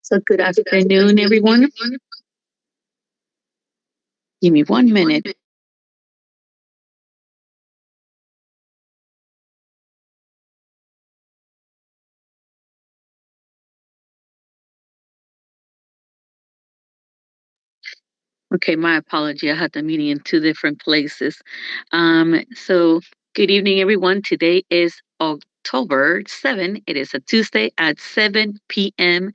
So good afternoon, everyone. Give me 1 minute. Okay, my apology. I had the meeting in two different places. So good evening, everyone. Today is October 7. It is a Tuesday at 7 p.m.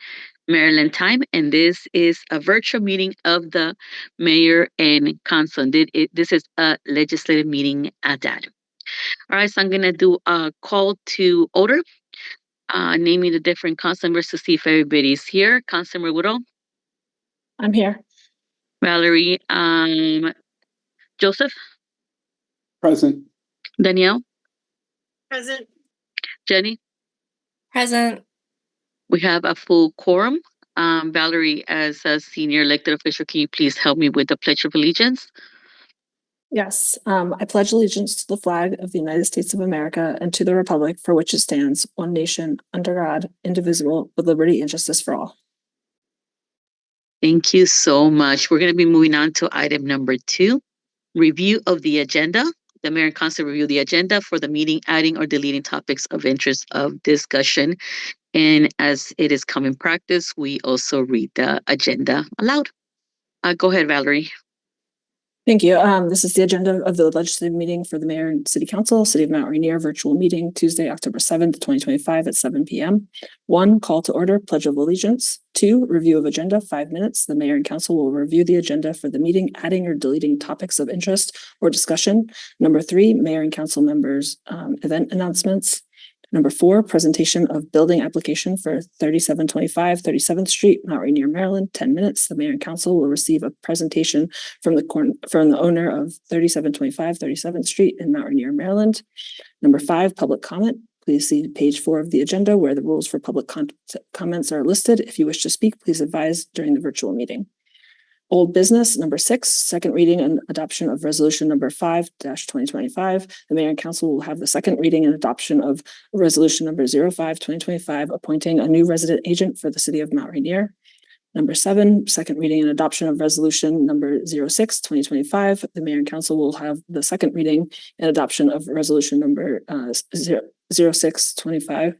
Maryland time, and this is a virtual meeting of the mayor and council. This is a legislative meeting at that. All right, so I'm going to do a call to order, naming the different council members to see if everybody's here. Councilmember Woodall, I'm here. Valerie, Joseph, Present. Danielle, Present. Jenny. Present. We have a full quorum. Valerie, as a senior elected official, can you please help me with the Pledge of Allegiance? Yes. I pledge allegiance to the flag of the United States of America and to the republic for which it stands, one nation, under God, indivisible, with liberty and justice for all. Thank you so much. We're going to be moving on to item number 2, review of the agenda. The mayor and council review the agenda for the meeting, adding or deleting topics of interest of discussion. And as it is common practice, we also read the agenda aloud. Go ahead, Valerie. Thank you. This is the agenda of the legislative meeting for the mayor and city council, City of Mount Rainier virtual meeting, Tuesday, October 7th, 2025 at 7 p.m. 1, call to order, pledge of allegiance. 2, review of agenda, 5 minutes. The mayor and council will review the agenda for the meeting, adding or deleting topics of interest or discussion. Number 3, mayor and council members event announcements. Number 4, presentation of building application for 3725 37th Street, Mount Rainier, Maryland, 10 minutes. The mayor and council will receive a presentation from the owner of 3725 37th Street in Mount Rainier, Maryland. Number 5, public comment. Please see page 4 of the agenda where the rules for public comments are listed. If you wish to speak, please advise during the virtual meeting. Old business, number 6, second reading and adoption of resolution number 5-2025. The mayor and council will have the second reading and adoption of resolution number 05-2025, appointing a new resident agent for the city of Mount Rainier. Number 7, second reading and adoption of resolution number 06-2025. The mayor and council will have the second reading and adoption of resolution number 06-25,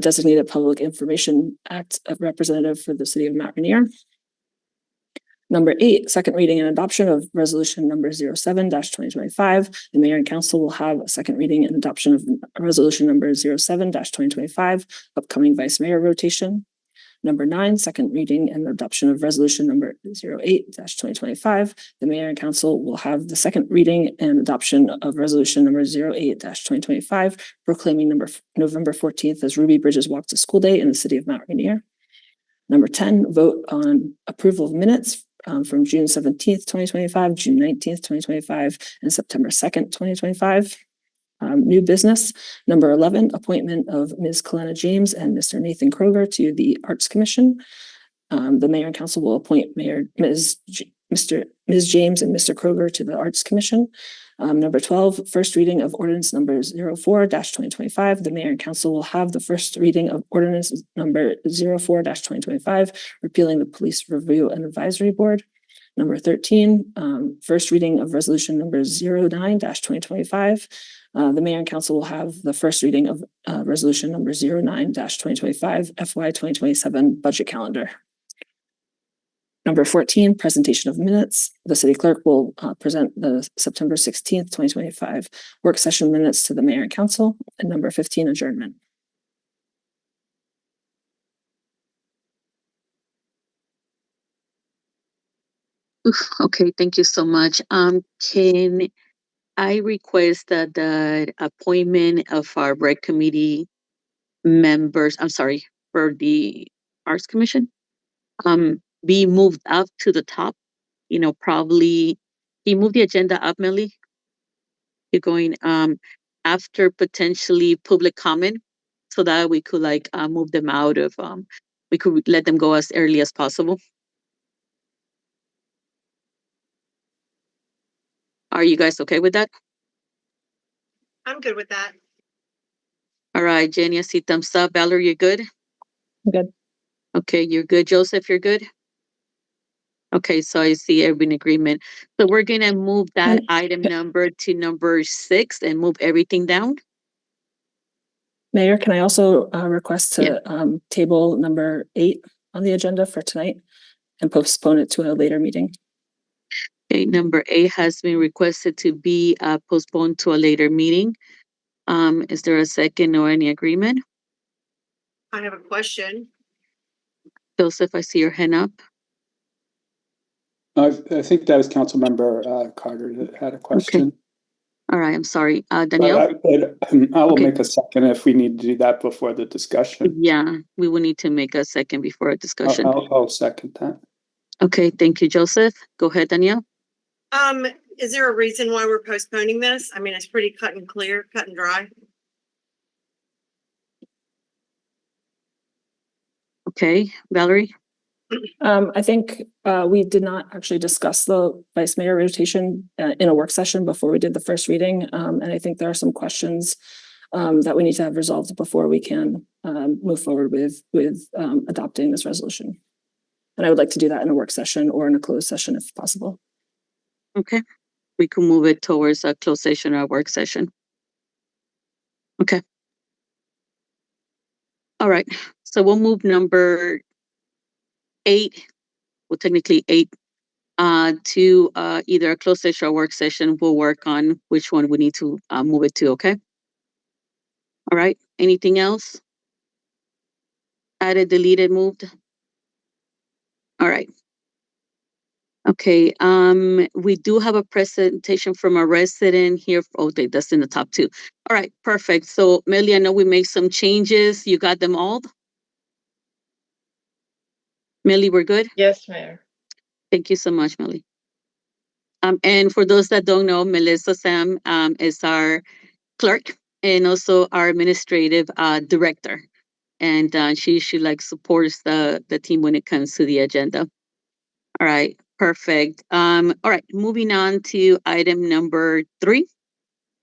designated Public Information Act of representative for the city of Mount Rainier. Number 8, second reading and adoption of resolution number 07-2025. The mayor and council will have a second reading and adoption of resolution number 07-2025, upcoming vice mayor rotation. Number 9, second reading and adoption of resolution number 08-2025. The mayor and council will have the second reading and adoption of resolution number 08-2025, proclaiming November 14th as Ruby Bridges Walk to School Day in the city of Mount Rainier. Number 10, vote on approval of minutes from June 17th, 2025, June 19th, 2025, and September 2nd, 2025. New business. Number 11, appointment of Ms. Kalena James and Mr. Nathan Kroger to the Arts Commission. The mayor and council will appoint Ms. James and Mr. Kroger to the Arts Commission. Number 12, first reading of ordinance number 04-2025. The mayor and council will have the first reading of ordinance number 04-2025, repealing the Police Review and Advisory Board. Number 13, first reading of resolution number 09-2025. The mayor and council will have the first reading of resolution number 09-2025 FY 2027 budget calendar. Number 14, presentation of minutes. The city clerk will present the September 16th, 2025 work session minutes to the mayor and council. And number 15, adjournment. Okay, thank you so much. Can I request that the appointment of our rec committee members, for the Arts Commission, be moved up to the top? Probably, can you move the agenda up, Melly? You're going after potentially public comment, so that we could move them out of, we could let them go as early as possible. Are you guys okay with that? I'm good with that. All right, Jenny, I see thumbs up. Valerie, you're good? Good. Okay, you're good. Joseph, you're good? Okay, so I see everybody in agreement. So we're gonna move that And- item number to number 6 and move everything down? Mayor, can I also request Yeah. to table number 8 on the agenda for tonight and postpone it to a later meeting? Okay, number 8 has been requested to be postponed to a later meeting. Is there a second or any agreement? I have a question. Joseph, I see your hand up. I think that was Councilmember Carter that had a question. All right, I'm sorry. But Danielle? I will Okay. make a second if we need to do that before the discussion. Yeah, we will need to make a second before a discussion. I'll second that. Okay, thank you, Joseph. Go ahead, Danielle. Is there a reason why we're postponing this? I mean, it's pretty cut and clear, cut and dry. Okay, Valerie? I think we did not actually discuss the vice mayor rotation in a work session before we did the first reading. And I think there are some questions that we need to have resolved before we can move forward with adopting this resolution. And I would like to do that in a work session or in a closed session if possible. Okay, we can move it towards a closed session or a work session. Okay. All right, so we'll move number 8, well, technically 8, to either a closed session or work session. We'll work on which one we need to move it to, okay? All right, anything else? Added, deleted, moved? All right. Okay, we do have a presentation from a resident here. Okay, that's in the top 2. All right, perfect. So Melly, I know we made some changes. You got them all? Melly, we're good? Yes, Mayor. Thank you so much, Melly. And for those that don't know, Melissa Sam is our clerk and also our administrative director. And she like supports the team when it comes to the agenda. All right, perfect. All right, moving on to item number 3,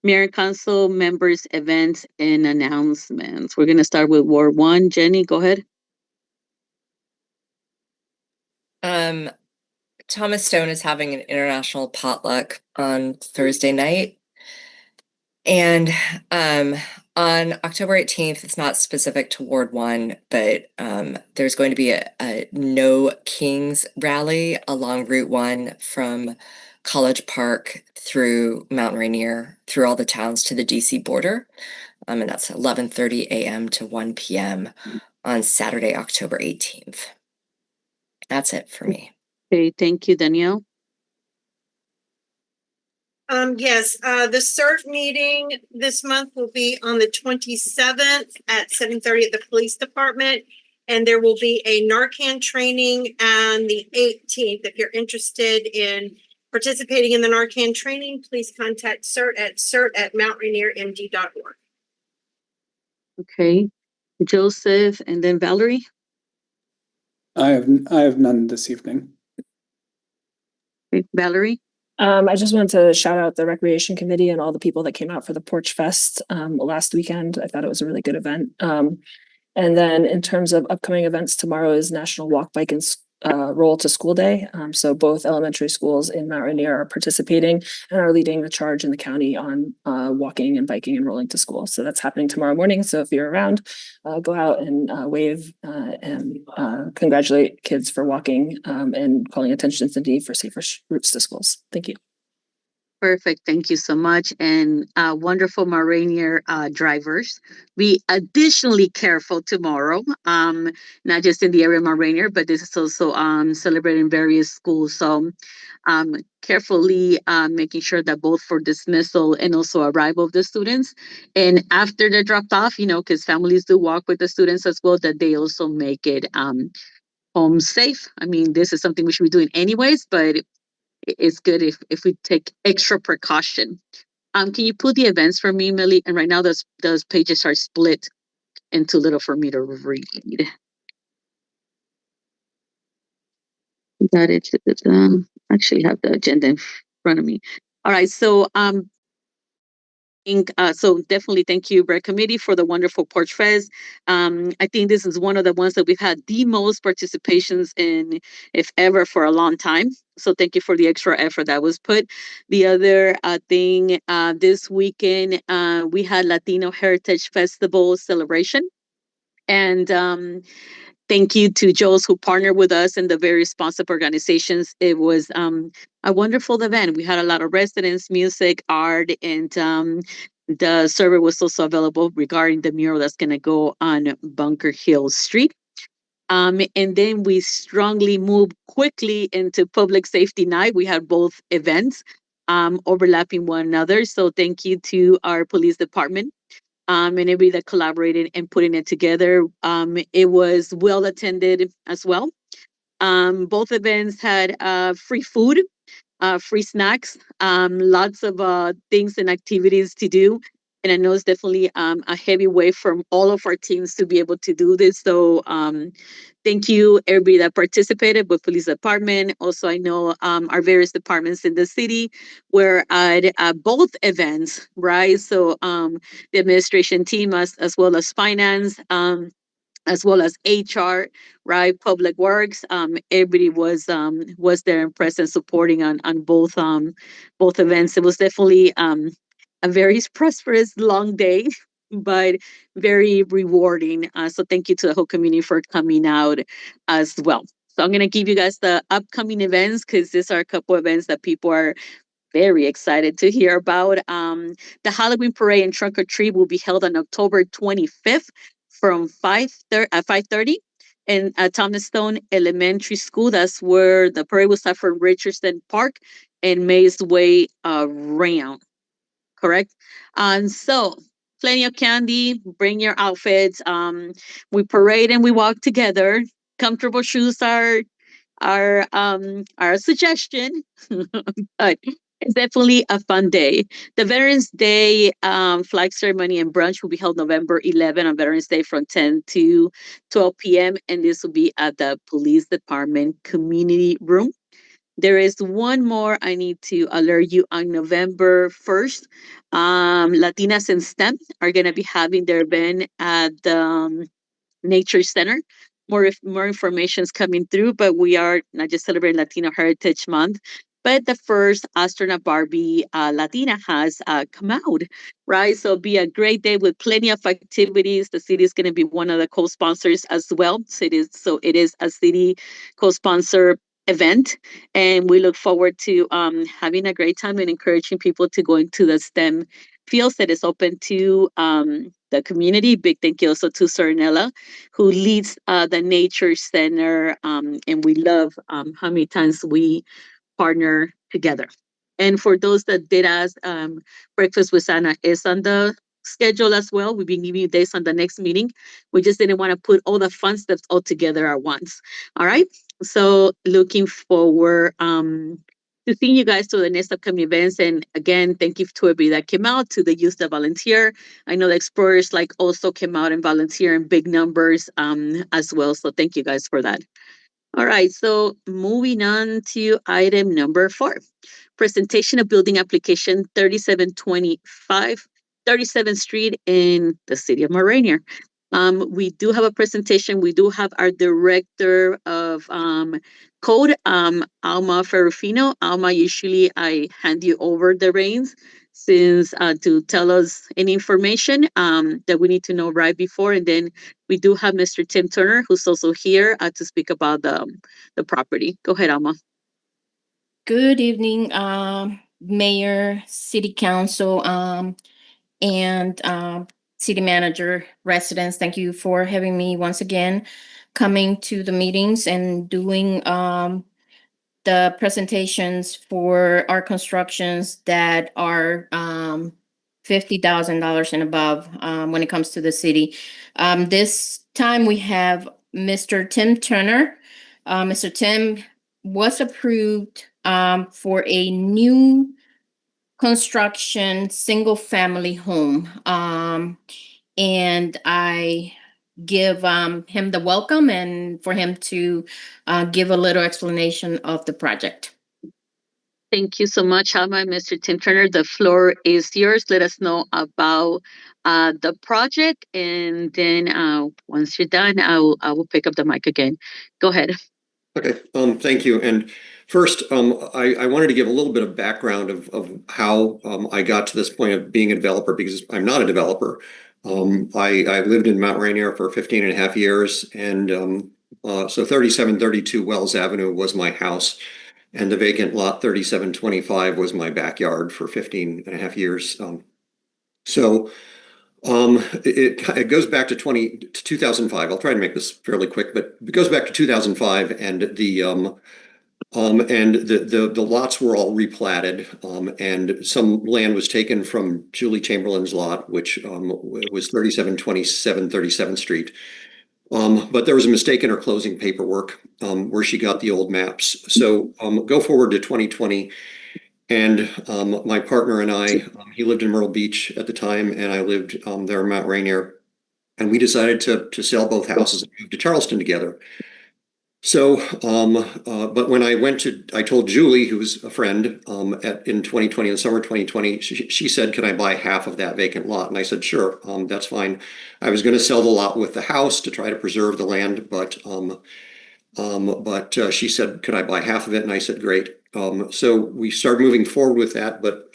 Mayor and Council members, events and announcements. We're gonna start with Ward 1. Jenny, go ahead. Thomas Stone is having an international potluck on Thursday night. And on October 18th, it's not specific to Ward 1, but there's going to be a No Kings rally along Route 1 from College Park through Mount Rainier, through all the towns to the DC border. And that's 11:30 a.m. to 1 p.m. on Saturday, October 18th. That's it for me. Okay, thank you, Danielle. Yes, the CERT meeting this month will be on the 27th at 7:30 at the police department. And there will be a Narcan training on the 18th. If you're interested in participating in the Narcan training, please contact CERT at mountrainiermd.org. Okay, Joseph and then Valerie. I have none this evening. Okay, Valerie. I just wanted to shout out the Recreation Committee and all the people that came out for the Porch Fest last weekend. I thought it was a really good event. And then in terms of upcoming events, tomorrow is National Walk, Bike, and Roll to School Day. So both elementary schools in Mount Rainier are participating and are leading the charge in the county on walking and biking and rolling to school. So that's happening tomorrow morning. So if you're around, go out and wave and congratulate kids for walking and calling attention to the need for safer routes to schools. Thank you. Perfect. Thank you so much. And wonderful Rainier drivers. Be additionally careful tomorrow. Not just in the area of Rainier, but this is also celebrating various schools. So carefully making sure that both for dismissal and also arrival of the students. And after they're dropped off, because families do walk with the students as well, that they also make it home safe. I mean, this is something we should be doing anyways, but it's good if we take extra precaution. Can you pull the events for me, Millie? And right now those pages are split and too little for me to read. Got it. Actually have the agenda in front of me. All right, so So definitely thank you, Rec Committee, for the wonderful Porch Fest. I think this is one of the ones that we've had the most participations in, if ever, for a long time. So thank you for the extra effort that was put. The other thing, this weekend, we had Latino Heritage Festival celebration. And thank you to Joe's who partnered with us and the various sponsor organizations. It was a wonderful event. We had a lot of residents, music, art, and the server was also available regarding the mural that's going to go on Bunker Hill Street. And then we strongly moved quickly into Public Safety Night. We had both events overlapping one another. So thank you to our police department and everybody that collaborated in putting it together. It was well attended as well. Both events had free food, free snacks, lots of things and activities to do. And I know it's definitely a heavy weight from all of our teams to be able to do this. So thank you, everybody that participated with police department. Also, I know our various departments in the city were at both events, right? So the administration team as well as finance. As well as HR, right? Public Works. Everybody was there and present, supporting on both events. It was definitely a very prosperous, long day, but very rewarding. So thank you to the whole community for coming out as well. So I'm gonna give you guys the upcoming events because these are a couple events that people are very excited to hear about. The Halloween parade and trunk or treat will be held on October 25th from 5:30 in Thomas Stone Elementary School. That's where the parade will start from Richardson Park and Mays Way around. Correct? And so plenty of candy. Bring your outfits. We parade and we walk together. Comfortable shoes are our suggestion. But it's definitely a fun day. The Veterans Day flag ceremony and brunch will be held November 11 on Veterans Day from 10 to 12 p.m. And this will be at the Police Department Community Room. There is one more I need to alert you on November 1st. Latinas in STEM are going to be having their event at the Nature Center. More information is coming through, but we are not just celebrating Latino Heritage Month, but the first astronaut Barbie Latina has come out, right? So it'll be a great day with plenty of activities. The city is going to be one of the co-sponsors as well. So it is a city co-sponsor event, and we look forward to having a great time and encouraging people to go into the STEM fields that is open to the community. Big thank you also to Sernella, who leads the Nature Center. And we love how many times we partner together. And for those that did ask, Breakfast with Santa is on the schedule as well. We've been giving you dates on the next meeting. We just didn't want to put all the fun stuff all together at once. All right. So looking forward to seeing you guys to the next upcoming events. And again, thank you to everybody that came out, to the youth that volunteer. I know the explorers also came out and volunteer in big numbers as well. So thank you guys for that. All right, so moving on to item number 4, presentation of building application 3725 37th Street in the city of Rainier. We do have a presentation. We do have our director of code, Alma Ferrufino. Alma, usually I hand you over the reins since to tell us any information that we need to know right before, and then we do have Mr. Tim Turner, who's also here to speak about the property. Go ahead, Alma. Good evening, Mayor, City Council, and City Manager, residents. Thank you for having me once again, coming to the meetings and doing the presentations for our constructions that are $50,000 and above when it comes to the city. This time we have Mr. Tim Turner. Mr. Tim was approved for a new construction single-family home. And I give him the welcome and for him to give a little explanation of the project. Thank you so much, Alma and Mr. Tim Turner. The floor is yours. Let us know about the project, and then once you're done, I will pick up the mic again. Go ahead. Okay, thank you. And first, I wanted to give a little bit of background of how I got to this point of being a developer, because I'm not a developer. I lived in Mount Rainier for 15 and a half years, and so 3732 Wells Avenue was my house, and the vacant lot 3725 was my backyard for 15 and a half years. So it goes back to 2005. I'll try to make this fairly quick, but it goes back to 2005, and the lots were all replatted, and some land was taken from Julie Chamberlain's lot, which was 3727 37th Street. But there was a mistake in her closing paperwork where she got the old maps. So go forward to 2020. And my partner and I, he lived in Myrtle Beach at the time, and I lived there in Mount Rainier. And we decided to sell both houses and move to Charleston together. So, but when I told Julie, who was a friend, in 2020, in the summer 2020, she said, "Can I buy half of that vacant lot?" And I said, "Sure, that's fine." I was going to sell the lot with the house to try to preserve the land, but she said, "Could I buy half of it?" And I said, "Great." So we started moving forward with that, but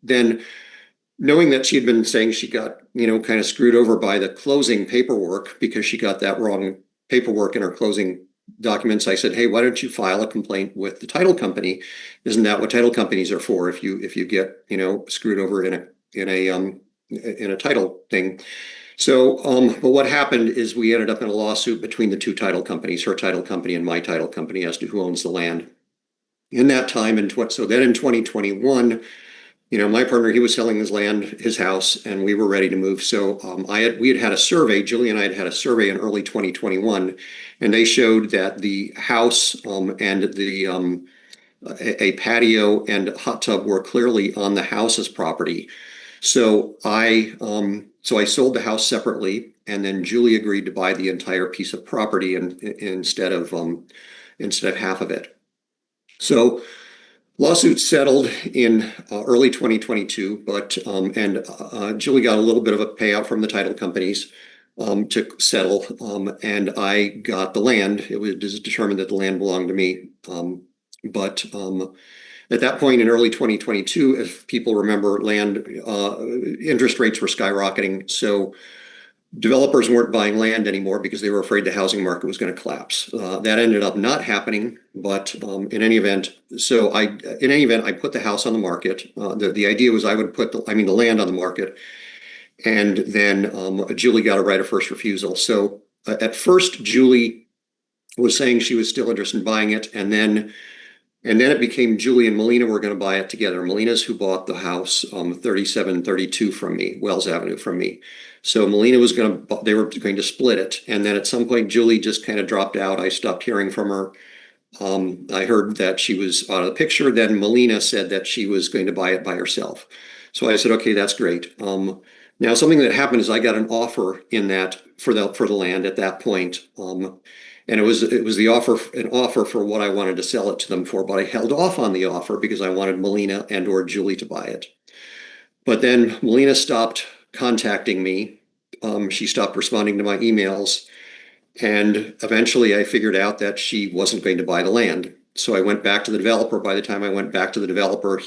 then knowing that she had been saying she got, kind of screwed over by the closing paperwork because she got that wrong paperwork in her closing documents, I said, "Hey, why don't you file a complaint with the title company? Isn't that what title companies are for? If you get, screwed over in a title thing." So, but what happened is we ended up in a lawsuit between the two title companies, her title company and my title company, as to who owns the land. In that time, so then in 2021, my partner, he was selling his land, his house, and we were ready to move. So we had had a survey, Julie and I had had a survey in early 2021, and they showed that the house and the a patio and hot tub were clearly on the house's property. So I sold the house separately, and then Julie agreed to buy the entire piece of property instead of half of it. So lawsuit settled in early 2022, but Julie got a little bit of a payout from the title companies to settle, and I got the land. It was determined that the land belonged to me, but at that point in early 2022, if people remember, land interest rates were skyrocketing, so developers weren't buying land anymore because they were afraid the housing market was going to collapse. That ended up not happening, but in any event, I put the house on the market. The idea was I would put the land on the market, and then Julie got a right of first refusal. So at first, Julie was saying she was still interested in buying it, and then it became Julie and Melina were going to buy it together. Melina's who bought the house 3732 from me, Wells Avenue from me. So Melina they were going to split it. And then at some point, Julie just kind of dropped out. I stopped hearing from her. I heard that she was out of the picture. Then Melina said that she was going to buy it by herself. So I said, "Okay, that's great." Now, something that happened is I got an offer in that for the land at that point. And it was an offer for what I wanted to sell it to them for, but I held off on the offer because I wanted Melina and or Julie to buy it. But then Melina stopped contacting me. She stopped responding to my emails. And eventually I figured out that she wasn't going to buy the land. So I went back to the developer. By the time I went back to the developer,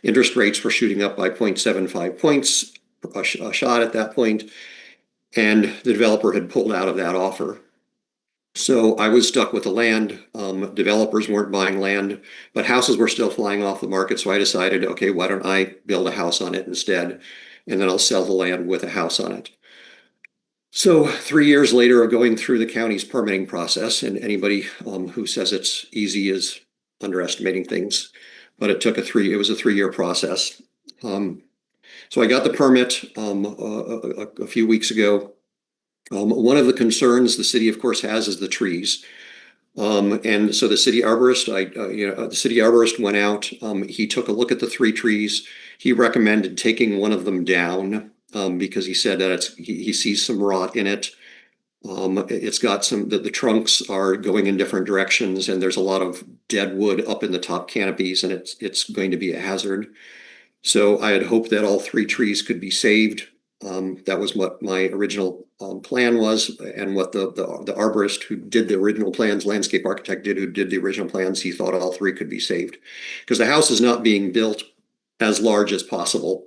interest rates were shooting up by 0.75 points a shot at that point. And the developer had pulled out of that offer. So I was stuck with the land. Developers weren't buying land, but houses were still flying off the market. So I decided, okay, why don't I build a house on it instead? And then I'll sell the land with a house on it. So 3 years later of going through the county's permitting process, and anybody who says it's easy is underestimating things, but it was a 3-year process. So I got the permit a few weeks ago. One of the concerns the city, of course, has is the trees. And so the city arborist, went out. He took a look at the 3 trees. He recommended taking one of them down because he said that he sees some rot in it. It's got the trunks are going in different directions, and there's a lot of dead wood up in the top canopies, and it's going to be a hazard. So I had hoped that all 3 trees could be saved. That was what my original plan was, and what the arborist who did the original plans, landscape architect who did the original plans, he thought all 3 could be saved. Because the house is not being built as large as possible.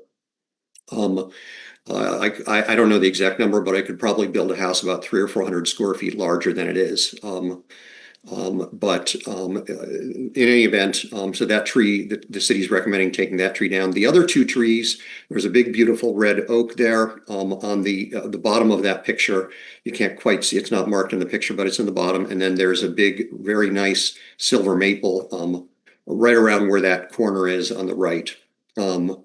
I don't know the exact number, but I could probably build a house about 300 or 400 square feet larger than it is. In any event, so that tree, the city's recommending taking that tree down. The other 2 trees, there's a big, beautiful red oak there on the bottom of that picture. You can't quite see, it's not marked in the picture, but it's in the bottom. And then there's a big, very nice silver maple right around where that corner is on the right, and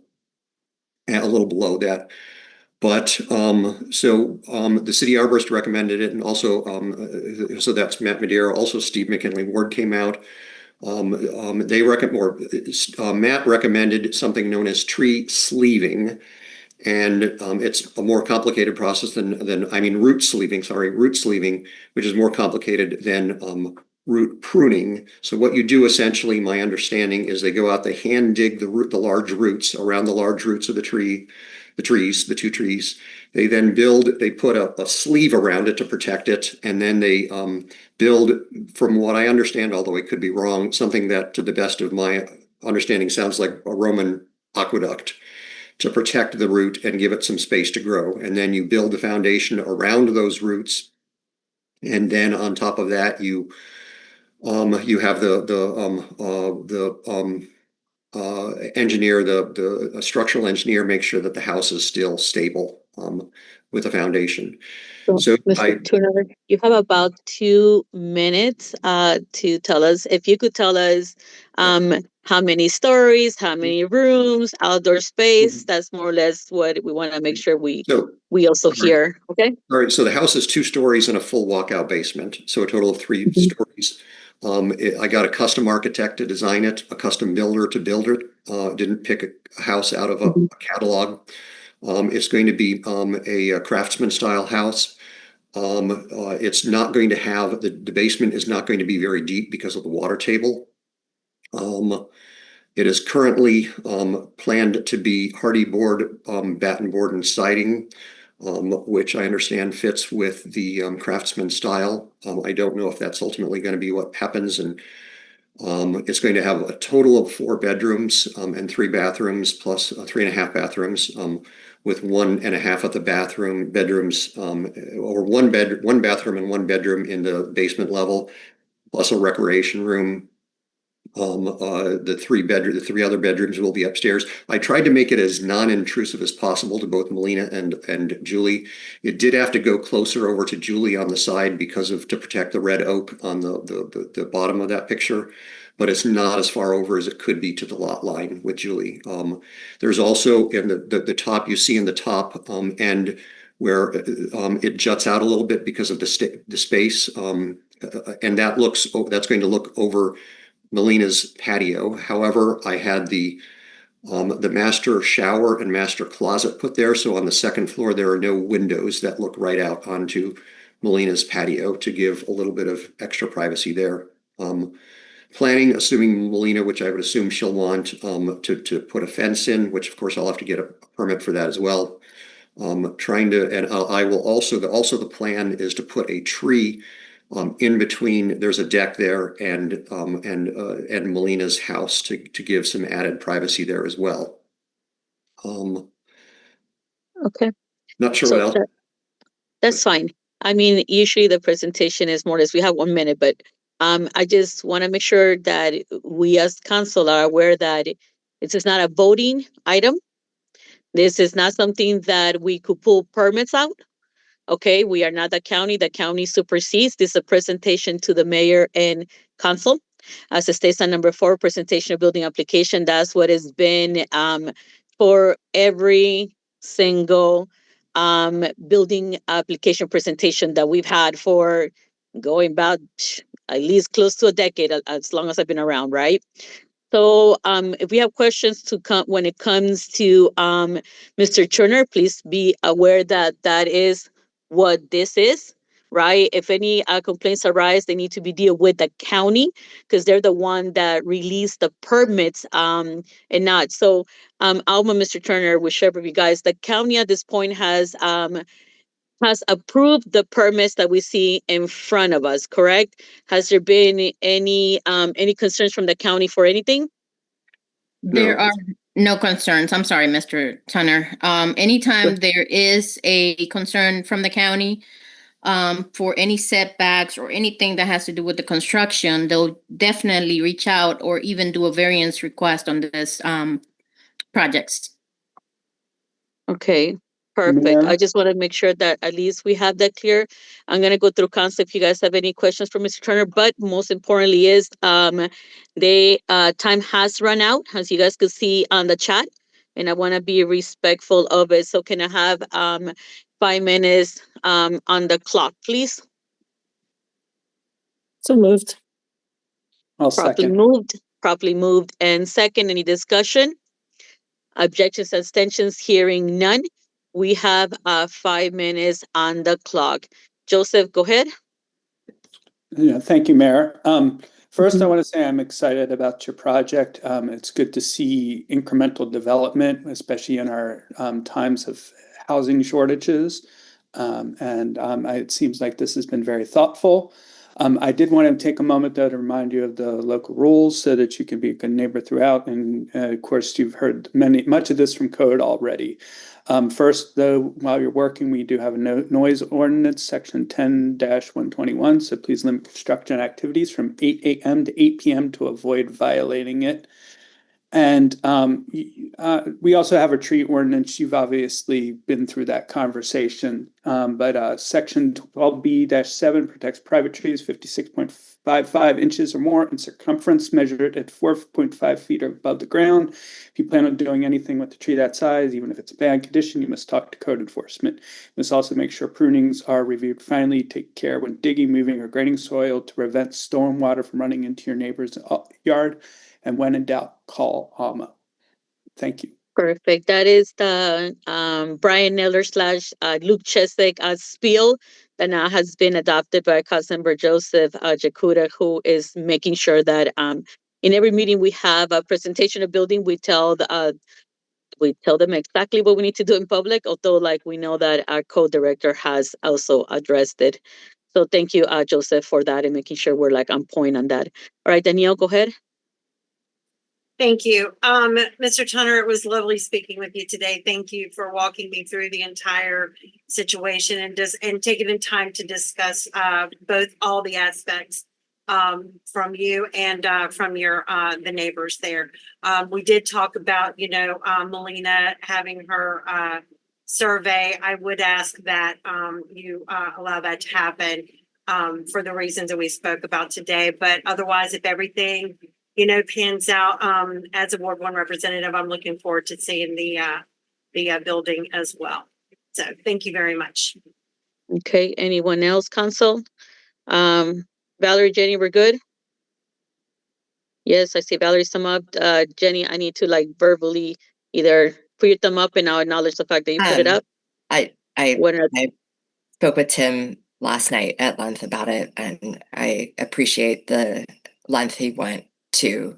a little below that. But the city arborist recommended it, and also so that's Matt Madeira. Also, Steve McKinley Ward came out. Matt recommended something known as tree sleeving, and it's a more complicated process than root sleeving, which is more complicated than root pruning. So what you do essentially, my understanding is they go out, they hand dig the large roots around the large roots of the tree. The 2 trees, they then put a sleeve around it to protect it, and then they build, from what I understand, although I could be wrong, something that to the best of my understanding sounds like a Roman aqueduct to protect the root and give it some space to grow. And then you build the foundation around those roots, and then on top of that you have the structural engineer make sure that the house is still stable with the foundation. So Mr. Turner, you have about 2 minutes to tell us, if you could tell us how many stories, how many rooms, outdoor space. That's more or less what we want to make sure we also hear. Okay. All right. So the house is 2 stories and a full walkout basement. So a total of 3 stories. I got a custom architect to design it, a custom builder to build it. Didn't pick a house out of a catalog. It's going to be a craftsman style house. It's not going to have, the basement is not going to be very deep because of the water table. It is currently planned to be hardy board, batten board and siding, which I understand fits with the craftsman style. I don't know if that's ultimately going to be what happens, and it's going to have a total of 4 bedrooms and 3 bathrooms, plus 3.5 bathrooms, with 1.5 of the bedrooms, or one bathroom and 1 bedroom in the basement level, plus a recreation room. The 3 other bedrooms will be upstairs. I tried to make it as non-intrusive as possible to both Melina and Julie. It did have to go closer over to Julie on the side to protect the red oak on the bottom of that picture, but it's not as far over as it could be to the lot line with Julie. There's also in the top, you see in the top end where it juts out a little bit because of the space, and that's going to look over Melina's patio. However, I had the master shower and master closet put there, so on the 2nd floor there are no windows that look right out onto Melina's patio to give a little bit of extra privacy there. Planning, assuming Melina, which I would assume she'll want to put a fence in, which of course I'll have to get a permit for that as well. I will also the plan is to put a tree in between. There's a deck there and Melina's house to give some added privacy there as well. Okay. Not sure what else. That's fine. I mean, usually the presentation is more or less, we have 1 minute, but I just want to make sure that we as council are aware that this is not a voting item. This is not something that we could pull permits out. Okay, we are not the county. The county supersedes. This is a presentation to the mayor and council. As it states on number 4, presentation of building application. That's what has been for every single building application presentation that we've had for going back at least close to a decade, as long as I've been around, right? So if we have questions when it comes to Mr. Turner, please be aware that that is what this is. right? If any complaints arise, they need to be dealt with the county because they're the one that release the permits and not. So Alma, Mr. Turner, will share with you guys, the county at this point has approved the permits that we see in front of us, correct? Has there been any concerns from the county for anything? There No. are no concerns. I'm sorry, Mr. Turner. Anytime there is a concern from the county, for any setbacks or anything that has to do with the construction, they'll definitely reach out or even do a variance request on this, projects. Okay, perfect. Mayor? I just want to make sure that at least we have that clear. I'm gonna go through council if you guys have any questions for Mr. Turner, but most importantly is they time has run out, as you guys could see on the chat, and I want to be respectful of it. So can I have 5 minutes on the clock, please? So moved. I'll Properly second. moved, properly moved, and second, any discussion? Objections, abstentions, hearing none. We have 5 minutes on the clock. Joseph, go ahead. Yeah, thank you, Mayor. First, I Mhm. want to say I'm excited about your project. It's good to see incremental development, especially in our times of housing shortages. It seems like this has been very thoughtful. I did want to take a moment, though, to remind you of the local rules so that you can be a good neighbor throughout. And of course, you've heard much of this from code already. First, though, while you're working, we do have a noise ordinance, section 10-121. So please limit construction activities from 8 a.m. to 8 p.m. to avoid violating it. And we also have a tree ordinance. You've obviously been through that conversation. But Section 12B-7 protects private trees 56.55 inches or more in circumference, measured at 4.5 feet above the ground. If you plan on doing anything with the tree that size, even if it's in bad condition, you must talk to code enforcement. You must also make sure prunings are reviewed finally. Take care when digging, moving, or grading soil to prevent stormwater from running into your neighbor's yard. And when in doubt, call Alma. Thank you. Perfect. That is the Brian Neller / Luke Chesek spiel that now has been adopted by Councilmember Joseph Jakuda, who is making sure that in every meeting we have a presentation of building, we tell them exactly what we need to do in public, although like we know that our co-director has also addressed it. So thank you, Joseph, for that and making sure we're like on point on that. All right, Danielle, go ahead. Thank you. Mr. Turner, it was lovely speaking with you today. Thank you for walking me through the entire situation and taking the time to discuss both all the aspects from you and from your the neighbors there. We did talk about, Melina having her survey. I would ask that you allow that to happen for the reasons that we spoke about today. But otherwise, if everything pans out, as a Ward 1 representative, I'm looking forward to seeing the building as well. So thank you very much. Okay, anyone else, Council? Valerie, Jenny, we're good? Yes, I see Valerie's thumb up. Jenny, I need to like verbally either put your thumb up and I'll acknowledge the fact that you put it up. I When are- I spoke with Tim last night at length about it, and I appreciate the length he went to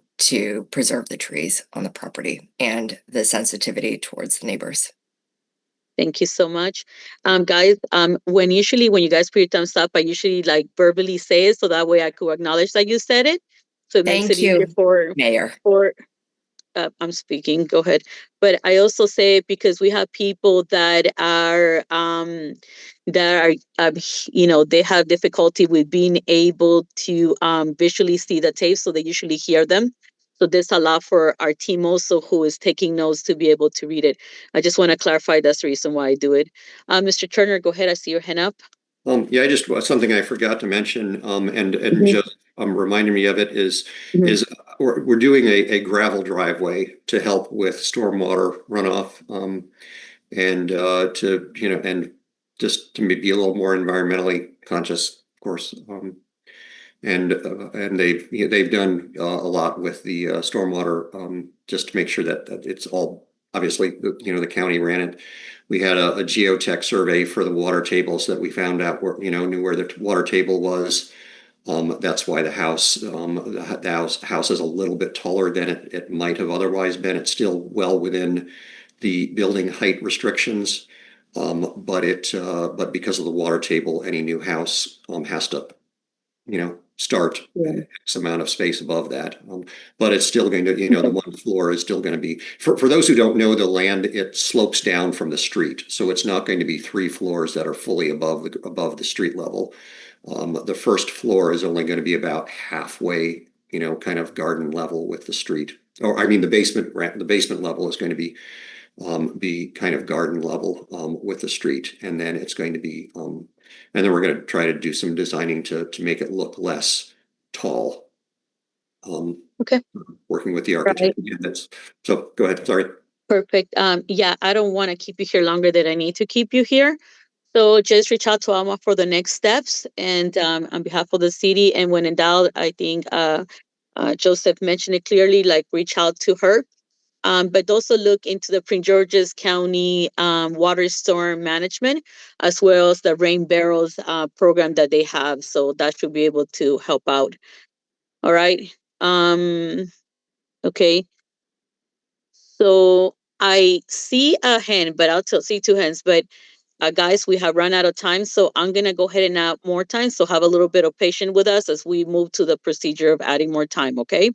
preserve the trees on the property and the sensitivity towards the neighbors. Thank you so much. Guys, when you guys put your thumbs up, I usually like verbally say it so that way I could acknowledge that you said it. So it makes Thank it easier you, for Mayor. I'm speaking, go ahead. But I also say it because we have people that are they have difficulty with being able to visually see the tape, so they usually hear them. So this allow for our team also who is taking notes to be able to read it. I just want to clarify that's the reason why I do it. Mr. Turner, go ahead. I see your hand up. Yeah, I just something I forgot to mention, and Mhm. just reminding me of it is Mhm. is we're doing a gravel driveway to help with stormwater runoff, and and just to be a little more environmentally conscious, of course. And they've done a lot with the stormwater, just to make sure that it's all obviously, the county ran it. We had a geotech survey for the water tables that we found out knew where the water table was. That's why the house is a little bit taller than it might have otherwise been. It's still well within the building height restrictions. But because of the water table, any new house has to, start X amount of space above that. But it's still going to, the one floor is still going to be, for those who don't know the land, it slopes down from the street. So it's not going to be 3 floors that are fully above the street level. The first floor is only going to be about halfway, kind of garden level with the street. Or I mean, the basement level is going to be kind of garden level with the street, and then it's going to be and then we're going to try to do some designing to make it look less tall. Okay. Working with the architect. Right. Yeah, so go ahead. Sorry. Perfect. Yeah, I don't want to keep you here longer than I need to keep you here. So just reach out to Alma for the next steps, and on behalf of the city. And when in doubt, I think Joseph mentioned it clearly, like reach out to her. But also look into the Prince George's County water storm management, as well as the rain barrels program that they have. So that should be able to help out. All right. Okay. So I see a hand, but I'll see 2 hands. But guys, we have run out of time, so I'm gonna go ahead and add more time. So have a little bit of patience with us as we move to the procedure of adding more time. Okay.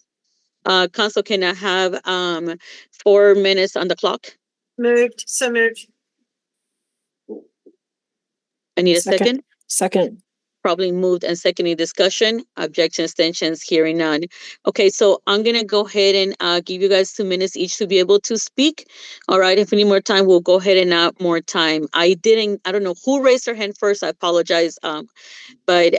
Council, can I have 4 minutes on the clock? So moved. I need a second. Second. Probably moved and seconded. Discussion, objection, extensions, hearing none. Okay, so I'm gonna go ahead and give you guys 2 minutes each to be able to speak. All right, if we need more time, we'll go ahead and add more time. I don't know who raised their hand first. I apologize. But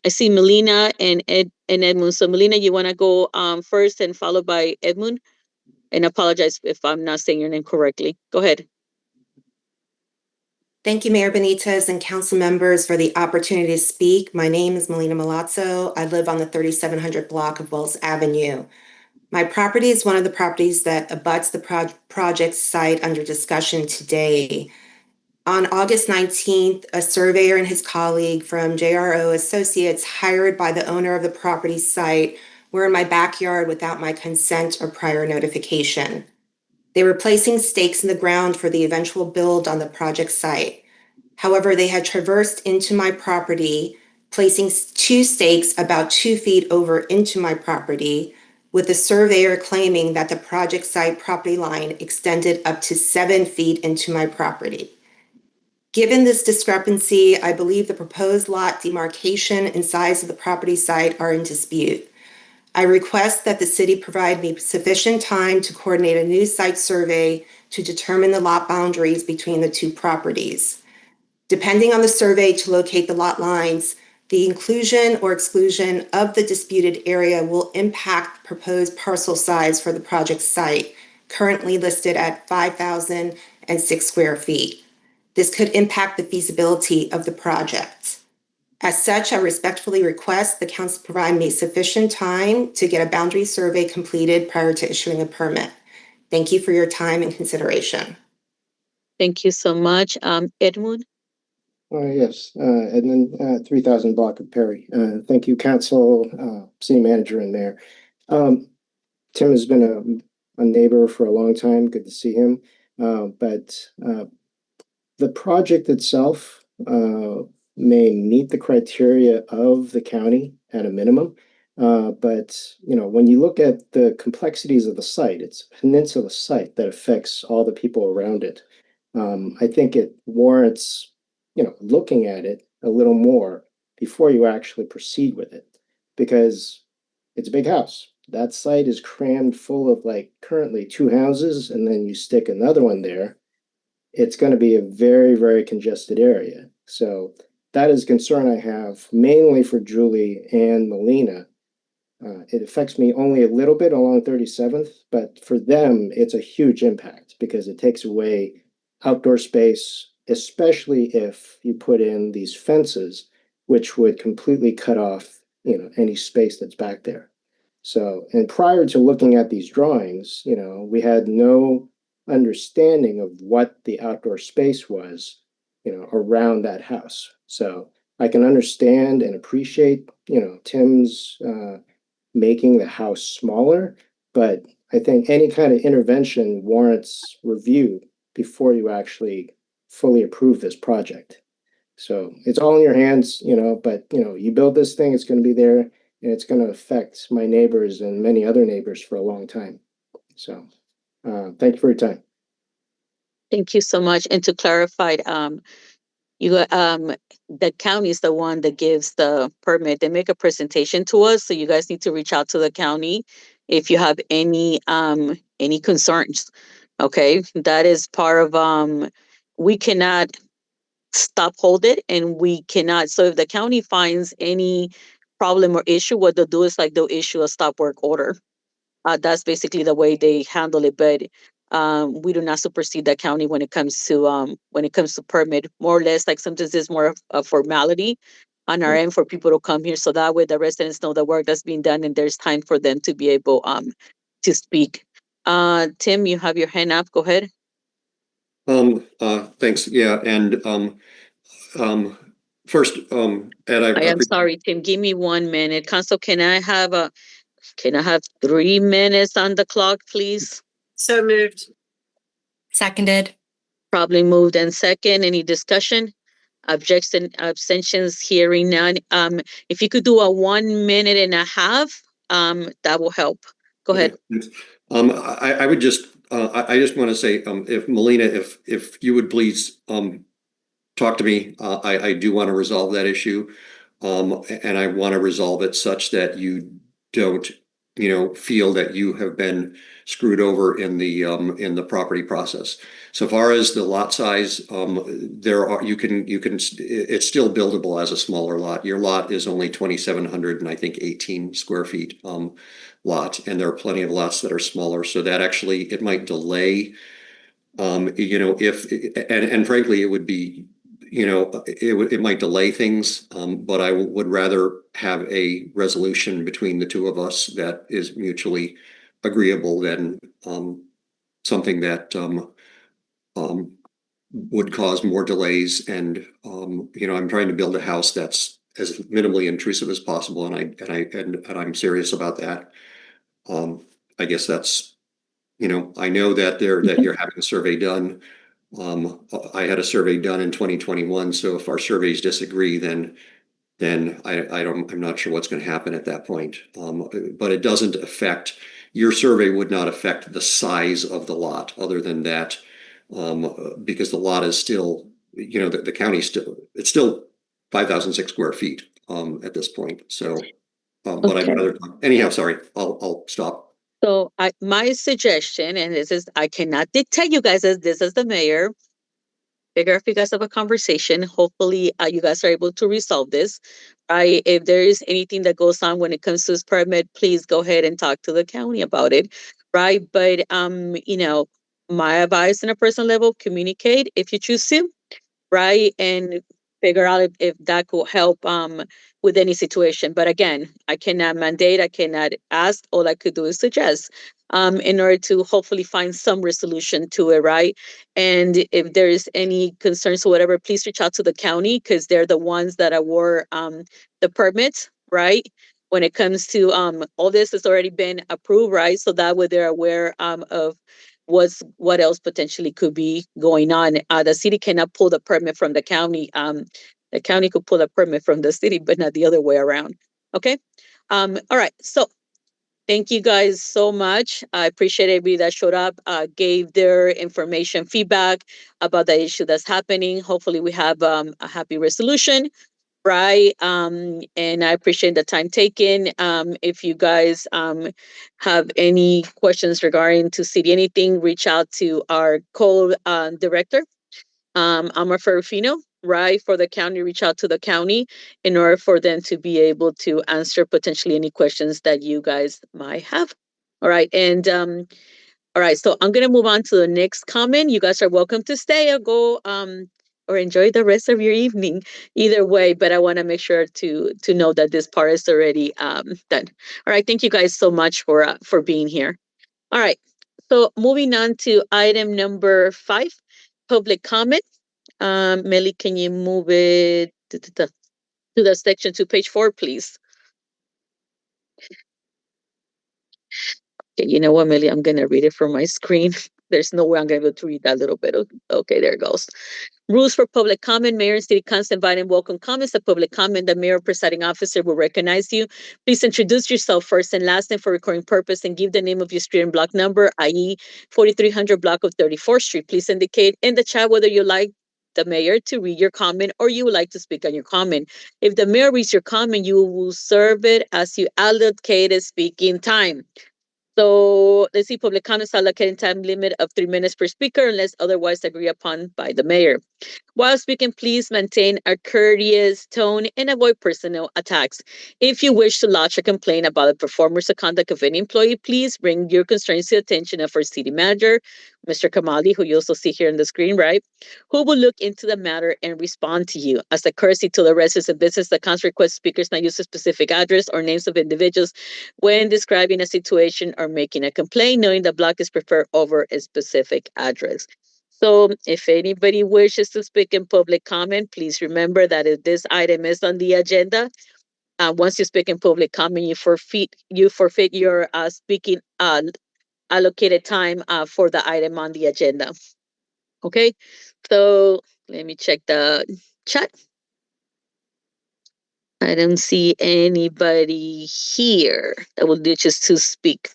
I see Melina and Edmund. So Melina, you wanna go first and followed by Edmund? And apologize if I'm not saying your name correctly. Go ahead. Thank you, Mayor Benitez and council members, for the opportunity to speak. My name is Melina Milazzo. I live on the 3700 block of Wells Avenue. My property is one of the properties that abuts the project site under discussion today. On August 19th, a surveyor and his colleague from JRO Associates hired by the owner of the property site were in my backyard without my consent or prior notification. They were placing stakes in the ground for the eventual build on the project site. However, they had traversed into my property, placing 2 stakes about 2 feet over into my property, with the surveyor claiming that the project site property line extended up to 7 feet into my property. Given this discrepancy, I believe the proposed lot demarcation and size of the property site are in dispute. I request that the city provide me sufficient time to coordinate a new site survey to determine the lot boundaries between the 2 properties. Depending on the survey to locate the lot lines, the inclusion or exclusion of the disputed area will impact proposed parcel size for the project site, currently listed at 5,006 square feet. This could impact the feasibility of the project. As such, I respectfully request the council provide me sufficient time to get a boundary survey completed prior to issuing a permit. Thank you for your time and consideration. Thank you so much. Edmund? Yes, Edmund, 3000 block of Perry. Thank you, council, city manager in there. Tim has been a neighbor for a long time. Good to see him. But the project itself may meet the criteria of the county at a minimum. But when you look at the complexities of the site, it's a peninsula site that affects all the people around it. I think it warrants looking at it a little more before you actually proceed with it, because it's a big house. That site is crammed full of currently 2 houses, and then you stick another one there. It's going to be a very, very congested area. So that is a concern I have, mainly for Julie and Melina. It affects me only a little bit along 37th, but for them, it's a huge impact because it takes away outdoor space, especially if you put in these fences, which would completely cut off, any space that's back there. So, and prior to looking at these drawings, we had no understanding of what the outdoor space was, around that house. So I can understand and appreciate, Tim's making the house smaller, but I think any kind of intervention warrants review before you actually fully approve this project. So it's all in your hands, but you build this thing, it's going to be there, and it's going to affect my neighbors and many other neighbors for a long time. So thank you for your time. Thank you so much. And to clarify, the county is the one that gives the permit. They make a presentation to us, so you guys need to reach out to the county if you have any concerns. Okay, that is part of we cannot hold it, and we cannot. So if the county finds any problem or issue, what they'll do is like they'll issue a stop work order. That's basically the way they handle it. But we do not supersede the county when it comes to permit. More or less, like sometimes it's more of a formality on our end for people to come here, so that way the residents know the work that's being done and there's time for them to be able to speak. Tim, you have your hand up. Go ahead. Thanks. Yeah, and first, Ed, I am sorry, Tim. Give me 1 minute. Council, can I have 3 minutes on the clock, please? So moved. Seconded. Probably moved and second. Any discussion? Objection, abstentions, hearing none. If you could do a 1 minute and a half, that will help. Go ahead. I would just, I just want to say, if Melina, if you would please, talk to me, I do want to resolve that issue. And I want to resolve it such that you don't, feel that you have been screwed over in the property process. So far as the lot size, it's still buildable as a smaller lot. Your lot is only 2,700 and I think 18 square feet lot, and there are plenty of lots that are smaller. So that actually, it might delay, and frankly, it would be, it might delay things, but I would rather have a resolution between the two of us that is mutually agreeable than something that would cause more delays. And I'm trying to build a house that's as minimally intrusive as possible, and I'm serious about that. I guess that's, I know that that you're having a survey done. I had a survey done in 2021, so if our surveys disagree, then I'm not sure what's going to happen at that point. But it doesn't affect, your survey would not affect the size of the lot, other than that, because the lot is still, the county still, it's still 5,006 square feet at this point. So, but I'd rather, anyhow, sorry, I'll stop. So my suggestion, and this is, I cannot dictate you guys as this as the mayor. Figure if you guys have a conversation, hopefully you guys are able to resolve this. Right? If there is anything that goes on when it comes to this permit, please go ahead and talk to the county about it. Right? But my advice on a personal level, communicate if you choose to, right? And figure out if that could help with any situation. But again, I cannot mandate, I cannot ask. All I could do is suggest in order to hopefully find some resolution to it, right? And if there is any concerns or whatever, please reach out to the county, because they're the ones that award the permits, right? When it comes to all this has already been approved, right? So that way they're aware of what else potentially could be going on. The city cannot pull the permit from the county. The county could pull a permit from the city, but not the other way around. Okay. All right. So thank you guys so much. I appreciate everybody that showed up, gave their information, feedback about the issue that's happening. Hopefully we have a happy resolution. Right. And I appreciate the time taken. If you guys have any questions regarding to city anything, reach out to our co-director, Amar Ferrufino, right, for the county. Reach out to the county in order for them to be able to answer potentially any questions that you guys might have. All right. And all right, so I'm gonna move on to the next comment. You guys are welcome to stay or go or enjoy the rest of your evening. Either way, but I want to make sure to know that this part is already done. All right, thank you guys so much for being here. All right, So moving on to item number 5, public comment. Melly, can you move it to the section to page 4, please? Okay, you know what, Melly, I'm gonna read it from my screen. There's no way I'm gonna be able to read that little bit. Okay, there it goes. Rules for public comment. Mayor and City Council invite and welcome comments. The public comment, the mayor or presiding officer will recognize you. Please introduce yourself first and last name for recording purpose and give the name of your street and block number, i.e. 4300 block of 34th Street. Please indicate in the chat whether you like the mayor to read your comment or you would like to speak on your comment. If the mayor reads your comment, you will serve it as you allocated speaking time. So let's see, public comments allocating time limit of 3 minutes per speaker unless otherwise agreed upon by the mayor. While speaking, please maintain a courteous tone and avoid personal attacks. If you wish to lodge a complaint about the performance or conduct of any employee, please bring your concerns to the attention of our city manager, Mr. Kamali, who you also see here on the screen, right? Who will look into the matter and respond to you. As a courtesy to the residents of business, the council requests speakers not use a specific address or names of individuals when describing a situation or making a complaint, knowing the block is preferred over a specific address. So if anybody wishes to speak in public comment, please remember that if this item is on the agenda, once you speak in public comment, you forfeit your speaking allocated time for the item on the agenda. Okay, so let me check the chat. I don't see anybody here that will do just to speak.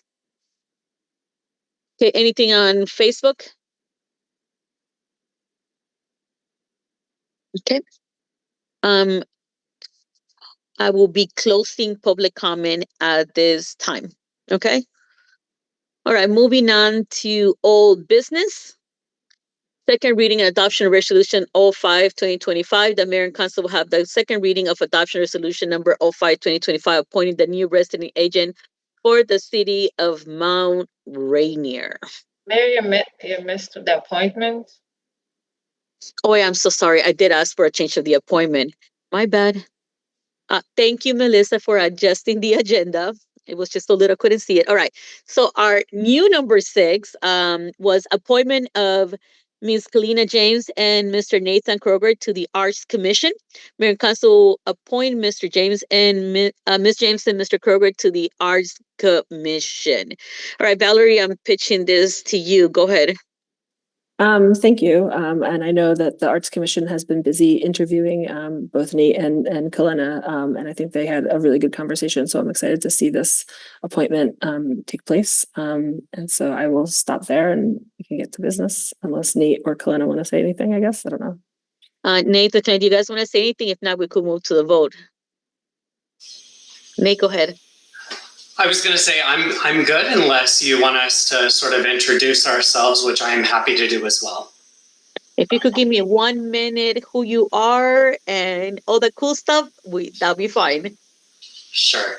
Okay, anything on Facebook? Okay. I will be closing public comment at this time. Okay. All right, moving on to old business. Second reading and adoption of resolution 05-2025. The mayor and council will have the second reading of adoption resolution number 05-2025, appointing the new resident agent for the city of Mount Rainier. Mayor, you missed the appointment. Oh, I'm so sorry. I did ask for a change of the appointment. My bad. Thank you, Melissa, for adjusting the agenda. It was just a little, couldn't see it. All right. So our new number 6 was appointment of Ms. Kalina James and Mr. Nathan Kroger to the Arts Commission. Mayor and Council appoint Mr. James and Ms. James and Mr. Kroger to the Arts Commission. All right, Valerie, I'm pitching this to you. Go ahead. Thank you. And I know that the Arts Commission has been busy interviewing both Nate and Kalena, and I think they had a really good conversation. So I'm excited to see this appointment take place. And so I will stop there and we can get to business unless Nate or Kalena want to say anything, I guess. I don't know. Nate, do you guys want to say anything? If not, we could move to the vote. Nate, go ahead. I was going to say I'm good unless you want us to sort of introduce ourselves, which I am happy to do as well. If you could give me 1 minute who you are and all the cool stuff, that'll be fine. Sure.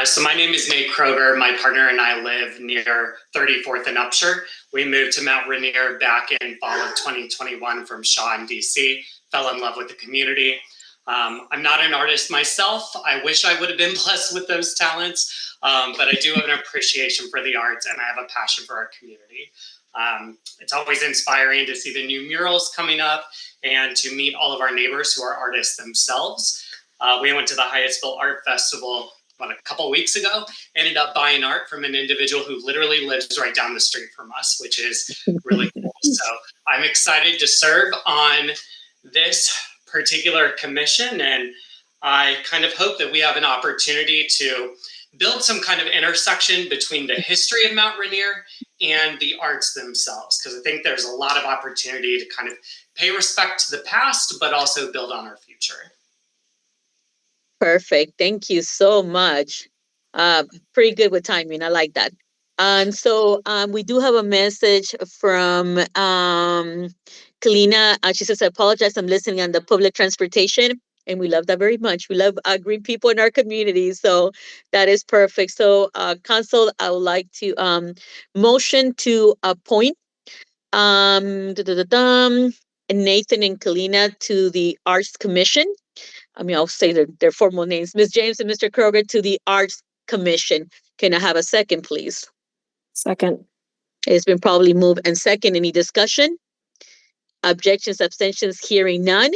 So my name is Nate Kroger. My partner and I live near 34th and Upshur. We moved to Mount Rainier back in fall of 2021 from Shaw in DC. Fell in love with the community. I'm not an artist myself. I wish I would have been blessed with those talents. But I do have an appreciation for the arts and I have a passion for our community. It's always inspiring to see the new murals coming up and to meet all of our neighbors who are artists themselves. We went to the Hyattsville Art Festival a couple of weeks ago, ended up buying art from an individual who literally lives right down the street from us, which is really cool. So I'm excited to serve on this particular commission, and I kind of hope that we have an opportunity to build some kind of intersection between the history of Mount Rainier and the arts themselves, because I think there's a lot of opportunity to kind of pay respect to the past, but also build on our future. Perfect. Thank you so much. Pretty good with timing. I like that. And so we do have a message from Kalina. She says, I apologize. I'm listening on the public transportation. And we love that very much. We love green people in our community. So that is perfect. So Council, I would like to motion to appoint Nathan and Kalina to the Arts Commission. I mean, I'll say their formal names. Ms. James and Mr. Kroger to the Arts Commission. Can I have a second, please? Second. It's been probably moved and second. Any discussion? Objections, abstentions, hearing none.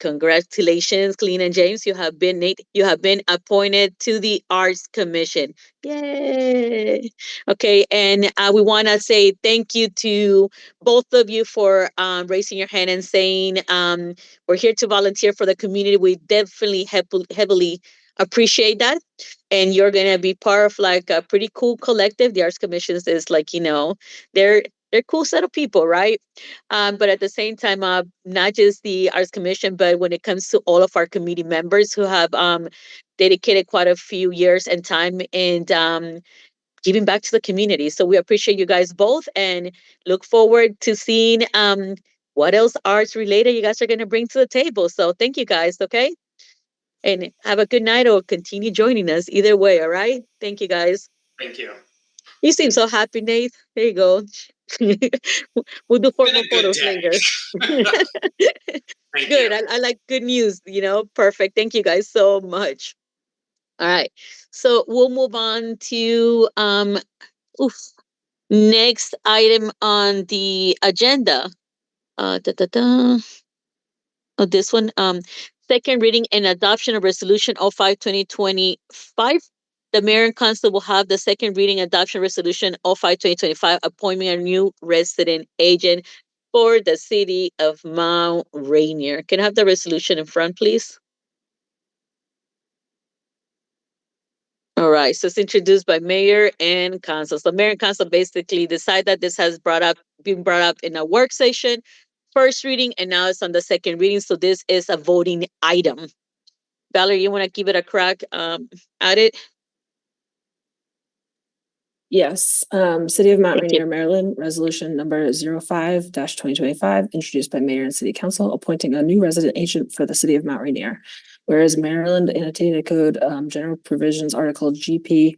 Congratulations, Clean and James. You have been appointed to the Arts Commission. Yay. Okay, and we want to say thank you to both of you for raising your hand and saying we're here to volunteer for the community. We definitely heavily appreciate that. And you're gonna be part of like a pretty cool collective. The Arts Commission is like, they're a cool set of people, right? But at the same time, not just the Arts Commission, but when it comes to all of our committee members who have dedicated quite a few years and time and giving back to the community. So we appreciate you guys both and look forward to seeing what else arts related you guys are going to bring to the table. So thank you guys, okay? And have a good night or continue joining us either way, all right? Thank you guys. Thank you. You seem so happy, Nate. There you go. We'll do formal Been a good photos day. later. Thank Good. you. I like good news, perfect. Thank you guys so much. All right. So we'll move on to next item on the agenda. This one, second reading and adoption of resolution 05/2025. The mayor and council will have the second reading adoption resolution 05/2025, appointing a new resident agent for the city of Mount Rainier. Can I have the resolution in front, please? All right, so it's introduced by mayor and council. So mayor and council basically decide that this has been brought up in a work session, first reading, and now it's on the second reading. So this is a voting item. Valerie, you want to give it a crack at it? Yes, City of Mount Thank you. Rainier, Maryland, resolution number 05-2025, introduced by mayor and city council, appointing a new resident agent for the city of Mount Rainier. Whereas Maryland Annotated Code, General Provisions, Article GP,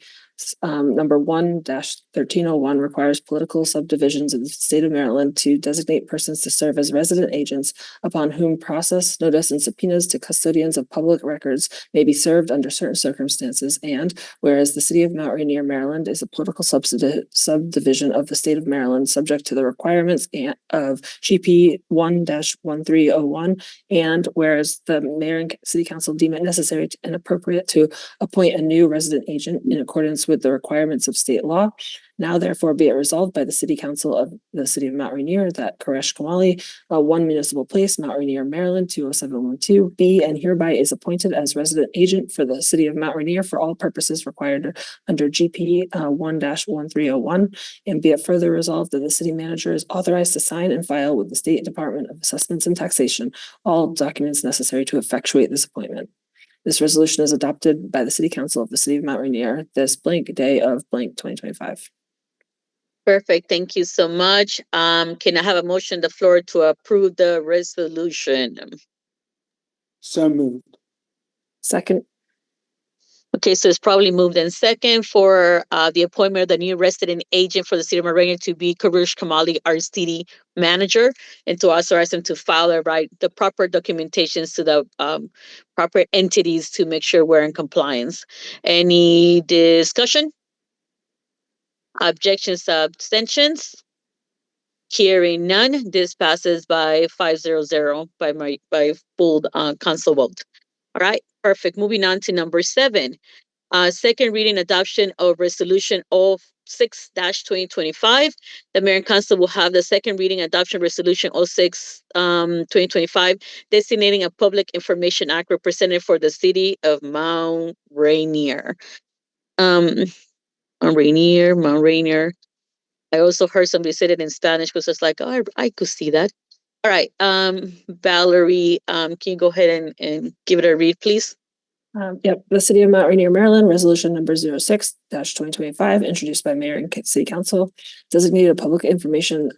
number 1-1301 requires political subdivisions in the state of Maryland to designate persons to serve as resident agents upon whom process, notice, and subpoenas to custodians of public records may be served under certain circumstances. And whereas the city of Mount Rainier, Maryland is a political subdivision of the state of Maryland, subject to the requirements of GP 1-1301, and whereas the mayor and city council deem it necessary and appropriate to appoint a new resident agent in accordance with the requirements of state law. Now therefore be it resolved by the city council of the city of Mount Rainier that Koresh Kamali, 1 Municipal Place, Mount Rainier, Maryland, 20712, be and hereby is appointed as resident agent for the city of Mount Rainier for all purposes required under GP 1-1301, and be it further resolved that the city manager is authorized to sign and file with the State Department of Assessments and Taxation all documents necessary to effectuate this appointment. This resolution is adopted by the City Council of the City of Mount Rainier this blank day of blank 2025. Perfect. Thank you so much. Can I have a motion on the floor to approve the resolution? So moved. Second, Okay, so it's probably moved in second for the appointment of the new resident agent for the city of Mount Rainier to be Koresh Kamali, our city manager, and to authorize him to file the proper documentations to the proper entities to make sure we're in compliance. Any discussion? Objections, abstentions? Hearing none, this passes by 500 by full council vote. All right, perfect. Moving on to number 7. Second reading adoption of resolution 06-2025. The mayor and council will have the second reading adoption resolution 06-2025, designating a public information act representative for the city of Mount Rainier. Mount Rainier. I also heard somebody say it in Spanish because it's like, oh, I could see that. All right, Valerie, can you go ahead and give it a read, please? Yep, the City of Mount Rainier, Maryland, resolution number 06-2025, introduced by mayor and city council, designated a public information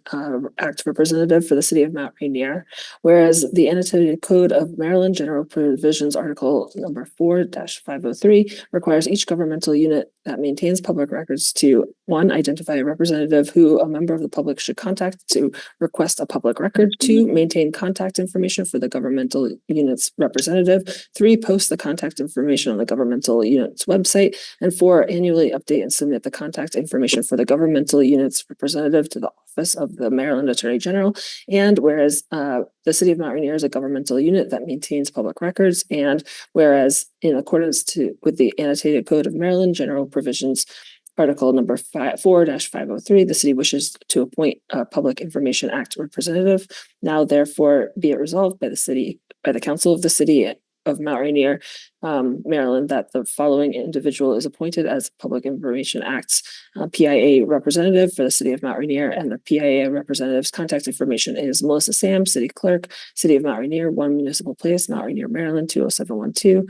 act representative for the city of Mount Rainier. Whereas the annotated code of Maryland General Provisions Article number 4-503 requires each governmental unit that maintains public records to 1, identify a representative who a member of the public should contact to request a public record. 2, maintain contact information for the governmental unit's representative. 3, post the contact information on the governmental unit's website. And 4, annually update and submit the contact information for the governmental unit's representative to the Office of the Maryland Attorney General. And whereas the City of Mount Rainier is a governmental unit that maintains public records, and whereas in accordance with the Annotated Code of Maryland General Provisions, Article number 4-503, the city wishes to appoint a Public Information Act representative. Now therefore be it resolved by the Council of the City of Mount Rainier, Maryland, that the following individual is appointed as Public Information Act's PIA representative for the City of Mount Rainier, and the PIA representative's contact information is Melissa Sam, City Clerk, City of Mount Rainier, 1 Municipal Place, Mount Rainier, Maryland, 20712.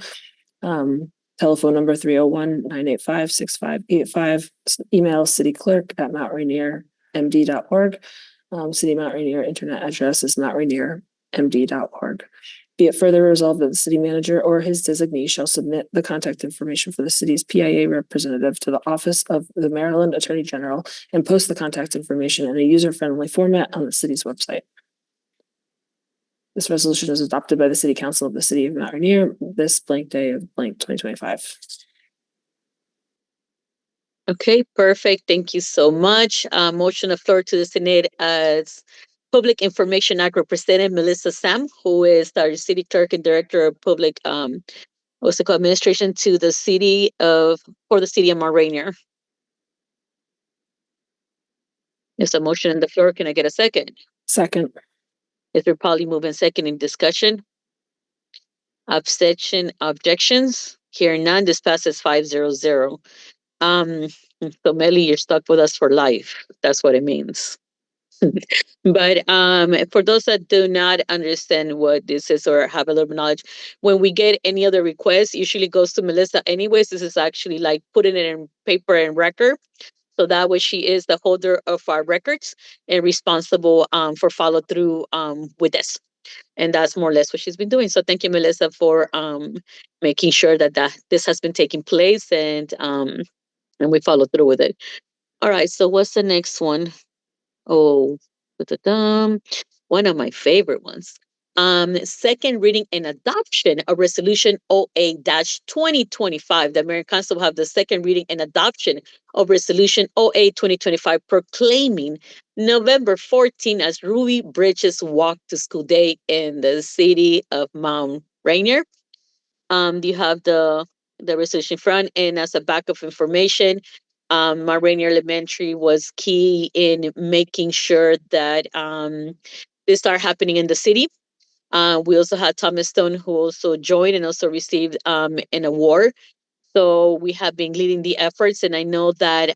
Telephone number 301-985-6585. Email cityclerk@mountrainiermd.org. City Mount Rainier internet address is mountrainiermd.org. Be it further resolved that the city manager or his designee shall submit the contact information for the city's PIA representative to the Office of the Maryland Attorney General and post the contact information in a user-friendly format on the city's website. This resolution is adopted by the City Council of the City of Mount Rainier this blank day of blank 2025. Okay, perfect. Thank you so much. Motion of floor to the Senate as Public Information Act Representative Melissa Sam, who is our City Clerk and Director of Public Administration to the City of Mount Rainier. There's a motion on the floor. Can I get a second? Second. It's been probably moving second in discussion. Objections? Hearing none, this passes 500. So Melly, you're stuck with us for life. That's what it means. But for those that do not understand what this is or have a little bit of knowledge, when we get any other request, usually goes to Melissa anyways. This is actually like putting it in paper and record. So that way she is the holder of our records and responsible for follow through with this. And that's more or less what she's been doing. So thank you, Melissa, for making sure that this has been taking place and we follow through with it. All right. So what's the next one? Oh, one of my favorite ones. Second reading and adoption of Resolution OA-2025. The American Council will have the second reading and adoption of Resolution OA-2025 proclaiming November 14 as Ruby Bridges Walk to School Day in the City of Mount Rainier. You have the resolution front, and as a backup information, Mount Rainier Elementary was key in making sure that this started happening in the city. We also had Thomas Stone, who also joined and also received an award. So we have been leading the efforts. And I know that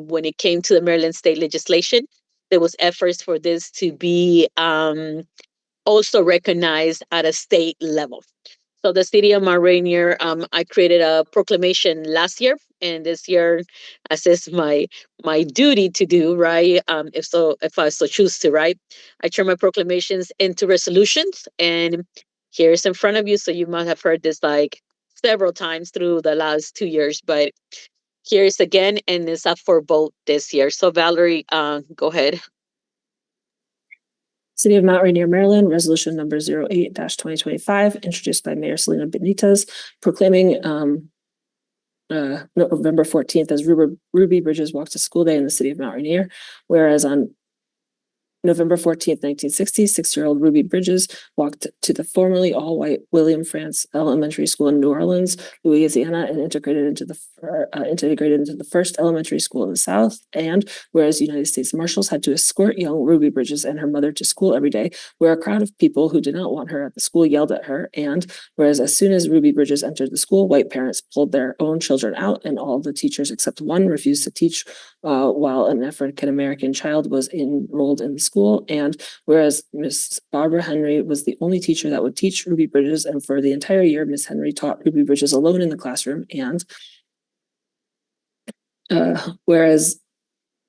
when it came to the Maryland state legislation, there was efforts for this to be also recognized at a state level. So the City of Mount Rainier, I created a proclamation last year, and this year, as is my duty to do, right? If I so choose to, right? I turn my proclamations into resolutions, and here's in front of you. So you might have heard this like several times through the last 2 years, but here's again, and it's up for vote this year. So Valerie, go ahead. City of Mount Rainier, Maryland, resolution number 08-2025, introduced by Mayor Selena Benitez, proclaiming November 14th as Ruby Bridges Walk to School Day in the City of Mount Rainier. Whereas on November 14th, 1960, 6-year-old Ruby Bridges walked to the formerly all-white William Frantz Elementary School in New Orleans, Louisiana, and integrated into the first elementary school in the South. And whereas United States Marshals had to escort young Ruby Bridges and her mother to school every day, where a crowd of people who did not want her at the school yelled at her. And whereas as soon as Ruby Bridges entered the school, white parents pulled their own children out, and all the teachers except one refused to teach while an African American child was enrolled in the school. And whereas Miss Barbara Henry was the only teacher that would teach Ruby Bridges, and for the entire year, Miss Henry taught Ruby Bridges alone in the classroom. And whereas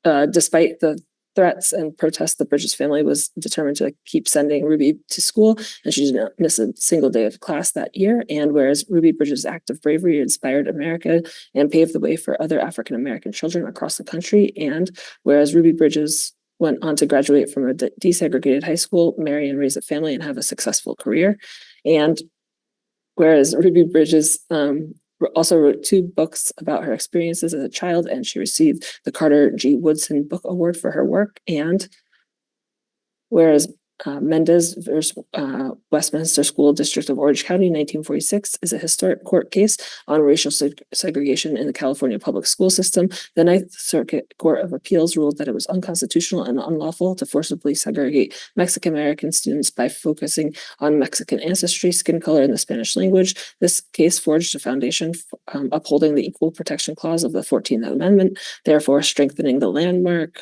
despite the threats and protests, the Bridges family was determined to keep sending Ruby to school, and she did not miss a single day of class that year. And whereas Ruby Bridges' act of bravery inspired America and paved the way for other African-American children across the country, and whereas Ruby Bridges went on to graduate from a desegregated high school, marry and raise a family, and have a successful career. And whereas Ruby Bridges also wrote 2 books about her experiences as a child, and she received the Carter G. Woodson Book Award for her work. And whereas Mendez versus Westminster School District of Orange County, 1946, is a historic court case on racial segregation in the California public school system. The Ninth Circuit Court of Appeals ruled that it was unconstitutional and unlawful to forcibly segregate Mexican American students by focusing on Mexican ancestry, skin color, and the Spanish language. This case forged a foundation upholding the Equal Protection Clause of the 14th Amendment, therefore strengthening the landmark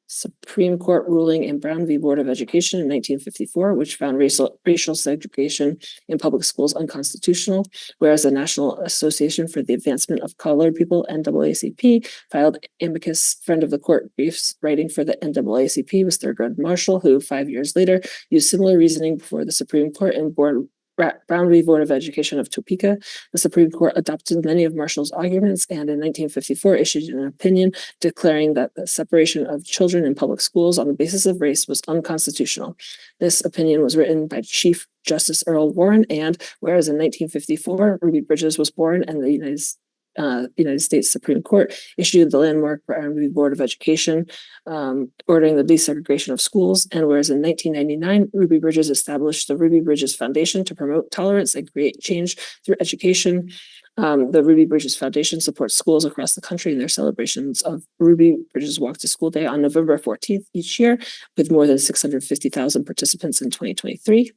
Supreme Court ruling in Brown v. Board of Education in 1954, which found racial segregation in public schools unconstitutional, whereas the National Association for the Advancement of Colored People, NAACP, filed amicus friend of the court briefs. Writing for the NAACP was Thurgood Marshall, who 5 years later used similar reasoning before the Supreme Court in Brown v. Board of Education of Topeka. The Supreme Court adopted many of Marshall's arguments and in 1954 issued an opinion declaring that the separation of children in public schools on the basis of race was unconstitutional. This opinion was written by Chief Justice Earl Warren, and whereas in 1954 Ruby Bridges was born and the United States Supreme Court issued the landmark Brown v. Board of Education, ordering the desegregation of schools. And whereas in 1999, Ruby Bridges established the Ruby Bridges Foundation to promote tolerance and create change through education. The Ruby Bridges Foundation supports schools across the country in their celebrations of Ruby Bridges Walk to School Day on November 14th each year, with more than 650,000 participants in 2023.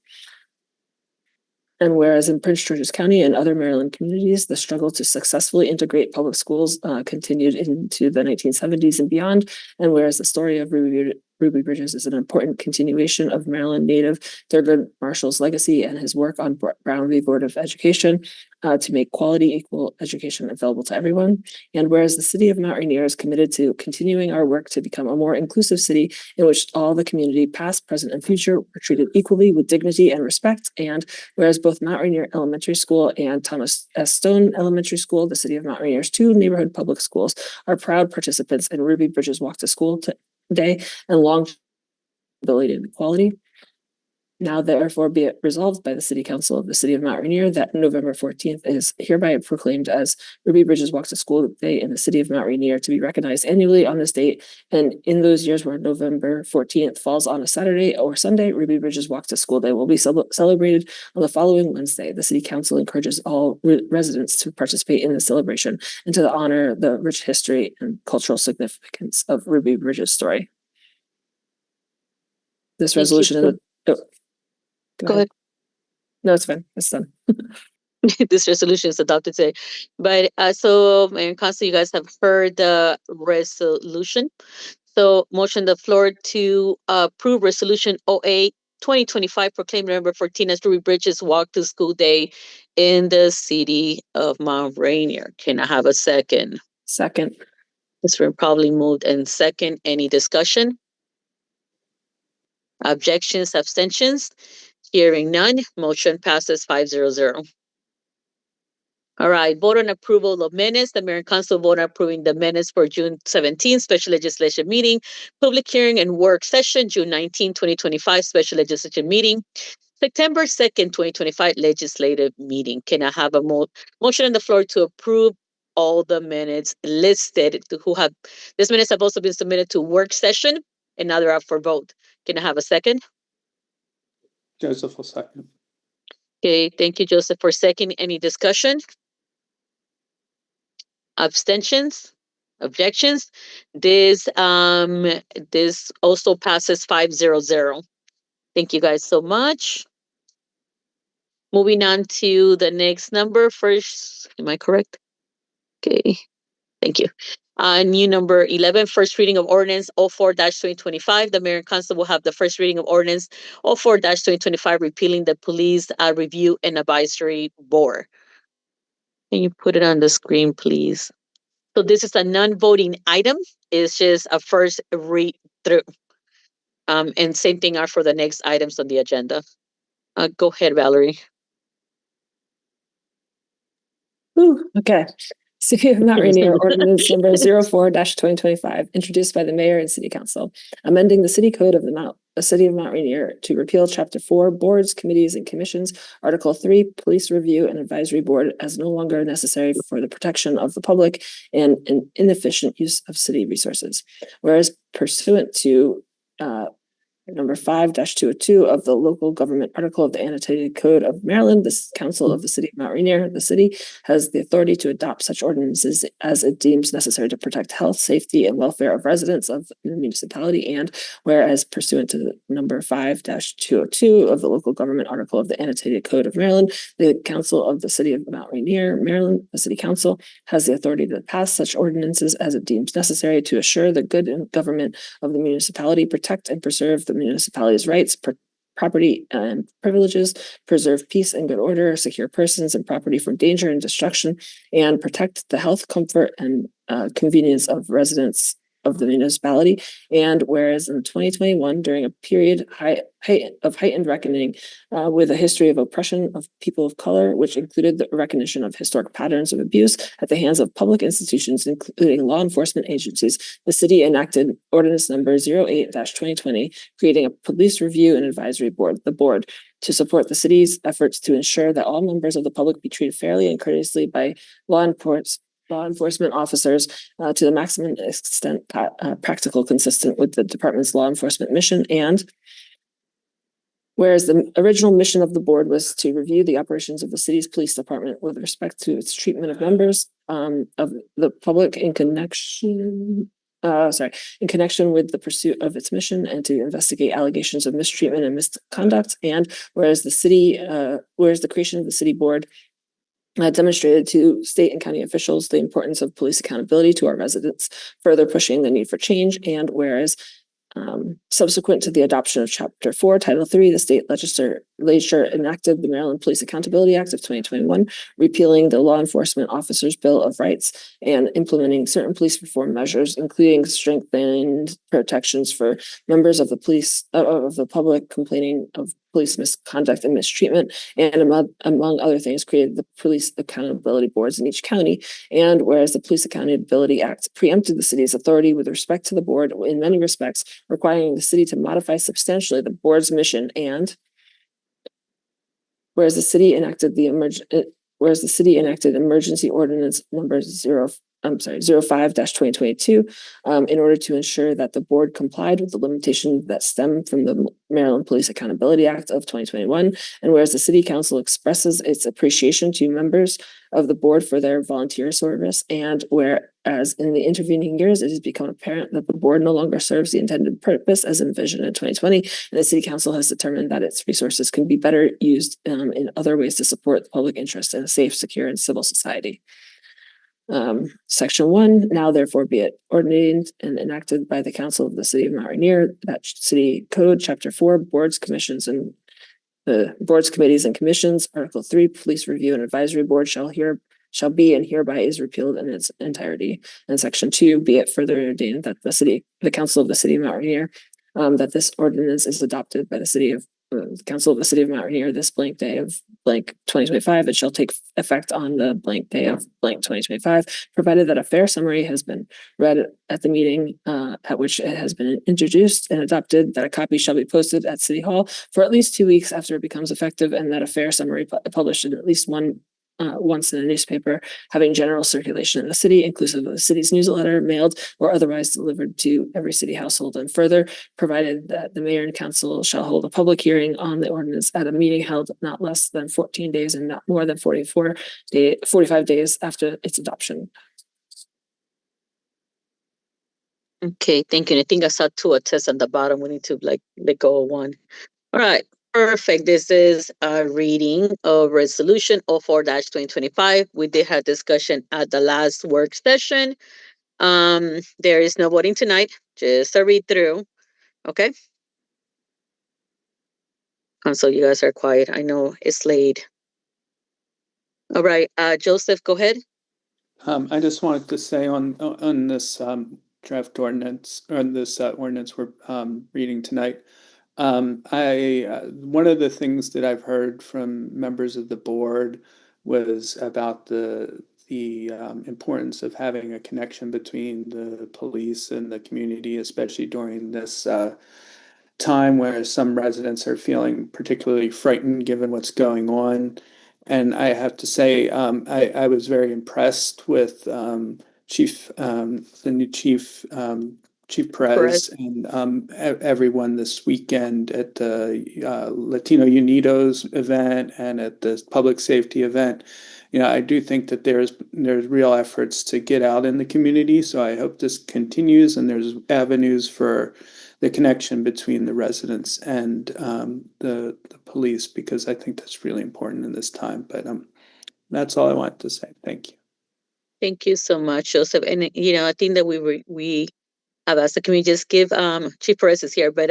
And whereas in Prince George's County and other Maryland communities, the struggle to successfully integrate public schools continued into the 1970s and beyond. And whereas the story of Ruby Bridges is an important continuation of Maryland native Thurgood Marshall's legacy and his work on Brown v. Board of Education to make quality, equal education available to everyone. And whereas the city of Mount Rainier is committed to continuing our work to become a more inclusive city in which all the community, past, present, and future, are treated equally with dignity and respect. And whereas both Mount Rainier Elementary School and Thomas S. Stone Elementary School, the city of Mount Rainier's 2 neighborhood public schools, are proud participants in Ruby Bridges Walk to School Day and long ability and equality. Now therefore be it resolved by the City Council of the City of Mount Rainier that November 14th is hereby proclaimed as Ruby Bridges Walk to School Day in the City of Mount Rainier, to be recognized annually on this date. And in those years where November 14th falls on a Saturday or Sunday, Ruby Bridges Walk to School Day will be celebrated on the following Wednesday. The City Council encourages all residents to participate in the celebration and to honor the rich history and cultural significance of Ruby Bridges' story. This resolution is Go ahead. No, it's fine. It's done. This resolution is adopted today. But so, Mayor and Council, you guys have heard the resolution. So motion the floor to approve resolution 08-2025, proclaim November 14 as Ruby Bridges Walk to School Day in the city of Mount Rainier. Can I have a second? Second. It's been probably moved and second. Any discussion? Objections, abstentions? Hearing none, motion passes 5-0. All right, vote on approval of minutes. The Mayor and Council vote on approving the minutes for June 17th, special legislative meeting, public hearing and work session, June 19, 2025, special legislative meeting, September 2nd, 2025, legislative meeting. Can I have a motion on the floor to approve all the minutes listed? These minutes have also been submitted to work session and now they're up for vote. Can I have a second? Joseph will second. Okay, thank you, Joseph, for second. Any discussion? Abstentions? Objections? This also passes 5-0. Thank you guys so much. Moving on to the next number first. Am I correct? Okay, thank you. New number 11, first reading of ordinance 04-2025. The Mayor and Council will have the first reading of ordinance 04-2025, repealing the Police Review and Advisory Board. Can you put it on the screen, please? So this is a non-voting item. It's just a first read through. And same thing are for the next items on the agenda. Go ahead, Valerie. Ooh, okay. City of Mount Rainier ordinance number 04-2025, introduced by the mayor and city council, amending the city code of the city of Mount Rainier to repeal chapter 4, boards, committees, and commissions, article 3, police review and advisory board, as no longer necessary for the protection of the public and an inefficient use of city resources. Whereas pursuant to number 5-202 of the local government article of the annotated code of Maryland, the council of the city of Mount Rainier, the city, has the authority to adopt such ordinances as it deems necessary to protect health, safety, and welfare of residents of the municipality. And whereas pursuant to the number 5-202 of the local government article of the annotated code of Maryland, the council of the city of Mount Rainier, Maryland, the city council, has the authority to pass such ordinances as it deems necessary to assure the good government of the municipality, protect and preserve the municipality's rights, property and privileges, preserve peace and good order, secure persons and property from danger and destruction, and protect the health, comfort, and convenience of residents of the municipality. And whereas in 2021, during a period of heightened reckoning with a history of oppression of people of color, which included the recognition of historic patterns of abuse at the hands of public institutions, including law enforcement agencies, the city enacted ordinance number 08-2020, creating a police review and advisory board, the board, to support the city's efforts to ensure that all members of the public be treated fairly and courteously by law enforcement officers to the maximum extent practical, consistent with the department's law enforcement mission. And whereas the original mission of the board was to review the operations of the city's police department with respect to its treatment of members of the public in connection with the pursuit of its mission, and to investigate allegations of mistreatment and misconduct. And whereas the creation of the city board demonstrated to state and county officials the importance of police accountability to our residents, further pushing the need for change. And whereas subsequent to the adoption of Chapter 4, Title 3, the state legislature enacted the Maryland Police Accountability Act of 2021, repealing the Law Enforcement Officers Bill of Rights and implementing certain police reform measures, including strengthened protections for members of the police of the public complaining of police misconduct and mistreatment, and among other things, created the police accountability boards in each county. And whereas the Police Accountability Act preempted the city's authority with respect to the board in many respects, requiring the city to modify substantially the board's mission. And whereas the city enacted emergency ordinance number 05-2022 in order to ensure that the board complied with the limitations that stem from the Maryland Police Accountability Act of 2021. And whereas the city council expresses its appreciation to members of the board for their volunteer service, and whereas in the intervening years it has become apparent that the board no longer serves the intended purpose as envisioned in 2020, and the city council has determined that its resources can be better used in other ways to support the public interest in a safe, secure, and civil society. Section 1, now therefore be it ordained and enacted by the council of the city of Mount Rainier, that city code, chapter 4, boards, commissions, and the boards, committees, and commissions, article 3, police review and advisory board shall be and hereby is repealed in its entirety. And section 2, be it further ordained that the council of the city of Mount Rainier, that this ordinance is adopted by the council of the city of Mount Rainier this blank day of blank 2025. It shall take effect on the blank day of blank 2025, provided that a fair summary has been read at the meeting at which it has been introduced and adopted, that a copy shall be posted at City Hall for at least 2 weeks after it becomes effective, and that a fair summary published in at least once in a newspaper having general circulation in the city, inclusive of the city's newsletter, mailed or otherwise delivered to every city household. And further, provided that the mayor and council shall hold a public hearing on the ordinance at a meeting held not less than 14 days and not more than 45 days after its adoption. Okay, thank you. I think I saw 2 attests at the bottom. We need to let go of one. All right. Perfect. This is a reading of resolution 04-2025. We did have discussion at the last work session. There is no voting tonight, just a read through. Okay. So you guys are quiet. I know it's late. All right. Joseph, go ahead. I just wanted to say on this draft ordinance, or this ordinance we're reading tonight. One of the things that I've heard from members of the board was about the importance of having a connection between the police and the community, especially during this time where some residents are feeling particularly frightened given what's going on. And I have to say, I was very impressed with the new chief, Chief Perez, Perez. and everyone this weekend at the Latino Unidos event and at the public safety event. You know, I do think that there's real efforts to get out in the community. So I hope this continues and there's avenues for the connection between the residents and the police, because I think that's really important in this time. But that's all I wanted to say. Thank you. Thank you so much, Joseph. And I think that we have asked the community just give Chief Perez is here, but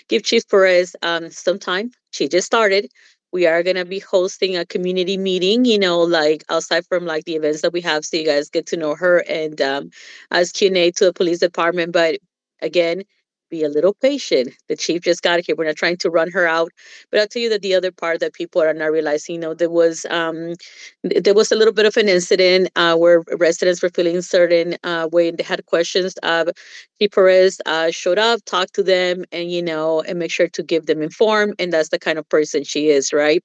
give Chief Perez some time. She just started. We are gonna be hosting a community meeting, like outside from like the events that we have, so you guys get to know her and as Q&A to the police department. But again, be a little patient. The chief just got here. We're not trying to run her out. But I'll tell you that the other part that people are not realizing, there was a little bit of an incident where residents were feeling certain way and they had questions. Chief Perez showed up, talked to them, and make sure to give them informed. And that's the kind of person she is, right?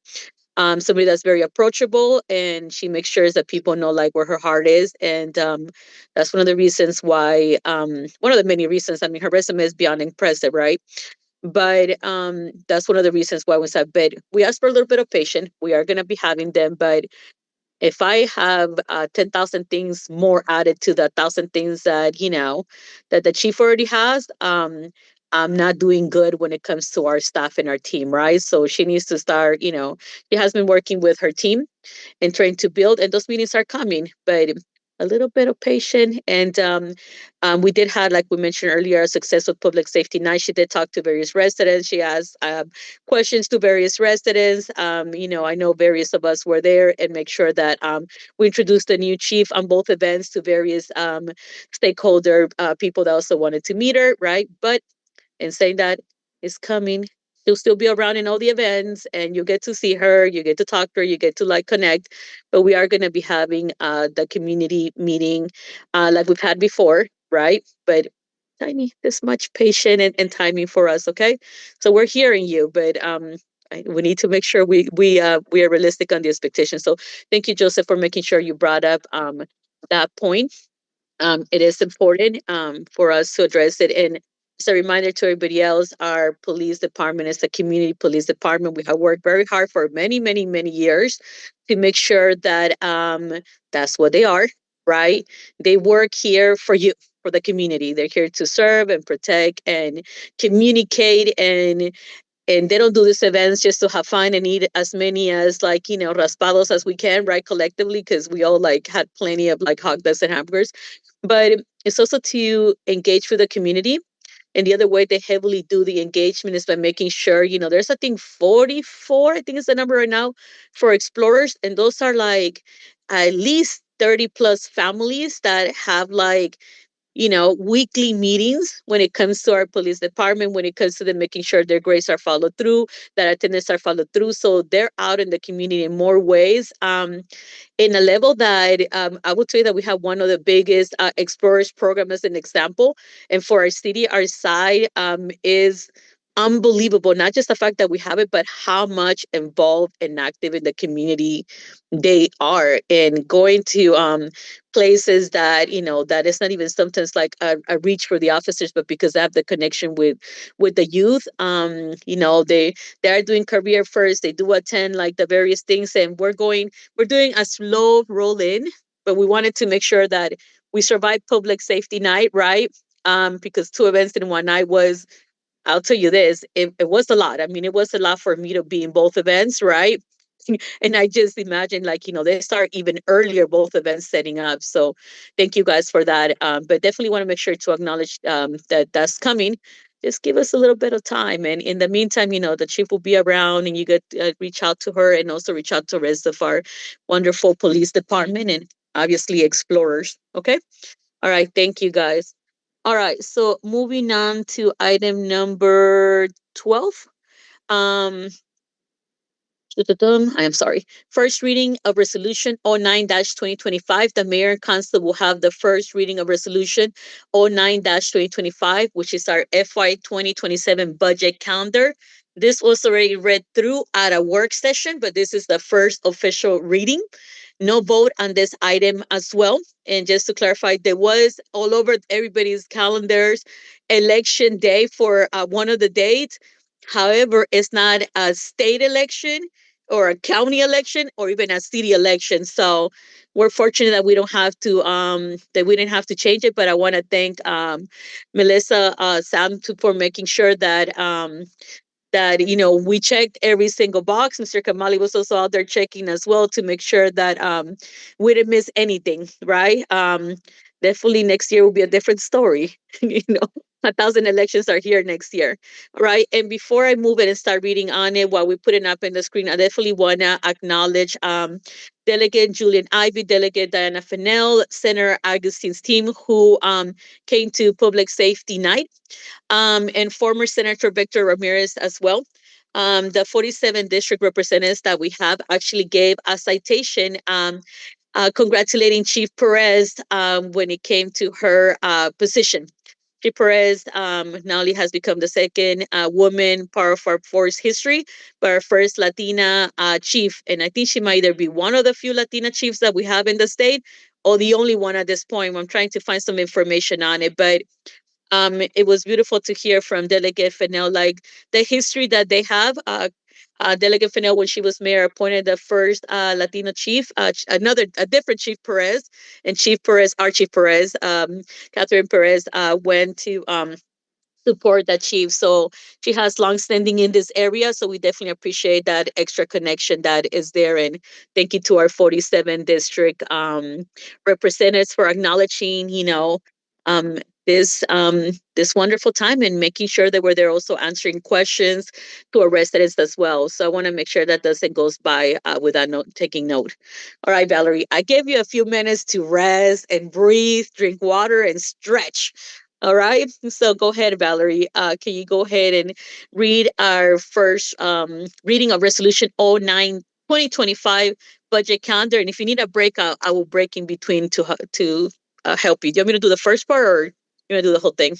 Somebody that's very approachable, and she makes sure that people know like where her heart is. And that's one of the reasons why, one of the many reasons, I mean, her resume is beyond impressive, right? But that's one of the reasons why we said, but we asked for a little bit of patience. We are going to be having them, but if I have 10,000 things more added to the 1,000 things that the chief already has, I'm not doing good when it comes to our staff and our team, right? So she needs to start, she has been working with her team and trying to build, and those meetings are coming, but a little bit of patience. And we did have, like we mentioned earlier, a success with public safety night. She did talk to various residents. She asked questions to various residents. I know various of us were there and make sure that we introduced the new chief on both events to various stakeholder people that also wanted to meet her, right? But in saying that, is coming. She'll still be around in all the events, and you get to see her, you get to talk to her, you get to like connect. But we are going to be having the community meeting like we've had before, right? But tiny, this much patience and timing for us, okay? So we're hearing you, but we need to make sure we are realistic on the expectations. So thank you, Joseph, for making sure you brought up that point. It is important for us to address it. And as a reminder to everybody else, our police department is a community police department. We have worked very hard for many, many, many years to make sure that that's what they are, right? They work here for you, for the community. They're here to serve and protect and communicate, and they don't do these events just to have fun and eat as many as like raspados as we can, right, collectively, because we all like had plenty of like hot dogs and hamburgers. But it's also to engage with the community. And the other way they heavily do the engagement is by making sure, there's I think 44, I think is the number right now, for explorers. And those are like at least 30 plus families that have like weekly meetings when it comes to our police department, when it comes to them making sure their grades are followed through, that attendance are followed through. So they're out in the community in more ways. In a level that I would say that we have one of the biggest explorers program as an example. And for our city, our side is unbelievable. Not just the fact that we have it, but how much involved and active in the community they are, and going to places that that is not even sometimes like a reach for the officers, but because they have the connection with the youth. They are doing career first. They do attend like the various things, and we're doing a slow roll in, but we wanted to make sure that we survived public safety night, right? Because 2 events in one night was, I'll tell you this, it was a lot. I mean, it was a lot for me to be in both events, right? And I just imagine like, they start even earlier, both events setting up. So thank you guys for that. But definitely want to make sure to acknowledge that that's coming. Just give us a little bit of time. And in the meantime, the chief will be around, and you get reach out to her and also reach out to the rest of our wonderful police department. And obviously explorers. Okay. All right. Thank you guys. All right. So moving on to item number 12. Um, I am sorry. First reading of resolution 09-2025. The mayor and council will have the first reading of resolution 09-2025, which is our FY 2027 budget calendar. This was already read through at a work session, but this is the first official reading. No vote on this item as well. And just to clarify, there was all over everybody's calendars election day for one of the dates. However, it's not a state election or a county election or even a city election. So we're fortunate that we don't have to that we didn't have to change it. But I want to thank Melissa Sam for making sure that that we checked every single box. Mr. Kamali was also out there checking as well to make sure that we didn't miss anything, right? Definitely next year will be a different story. 1,000 elections are here next year, right? And before I move it and start reading on it while we put it up in the screen, I definitely want to acknowledge Delegate Julian Ivy, Delegate Diana Fennell, Senator Augustine's team who came to Public Safety Night, and former Senator Victor Ramirez as well. The 47 district representatives that we have actually gave a citation congratulating Chief Perez when it came to her position. Chief Perez not only has become the second woman part of our force history, but our first Latina chief. And I think she might either be one of the few Latina chiefs that we have in the state or the only one at this point. I'm trying to find some information on it, but it was beautiful to hear from Delegate Fennell, like the history that they have. Delegate Fennell, when she was mayor, appointed the first Latino chief, a different Chief Perez, and Chief Perez, our Chief Perez, Catherine Perez, went to support that chief. So she has longstanding in this area. So we definitely appreciate that extra connection that is there. And thank you to our 47 district representatives for acknowledging, um, this wonderful time and making sure that we're there also answering questions to our residents as well. So I want to make sure that doesn't goes by without taking note. All right, Valerie, I gave you a few minutes to rest and breathe, drink water and stretch. All right. So go ahead, Valerie. Can you go ahead and read our first reading of resolution 09-2025 budget calendar? And if you need a break, I will break in between to help you. Do you want me to do the first part or you want to do the whole thing?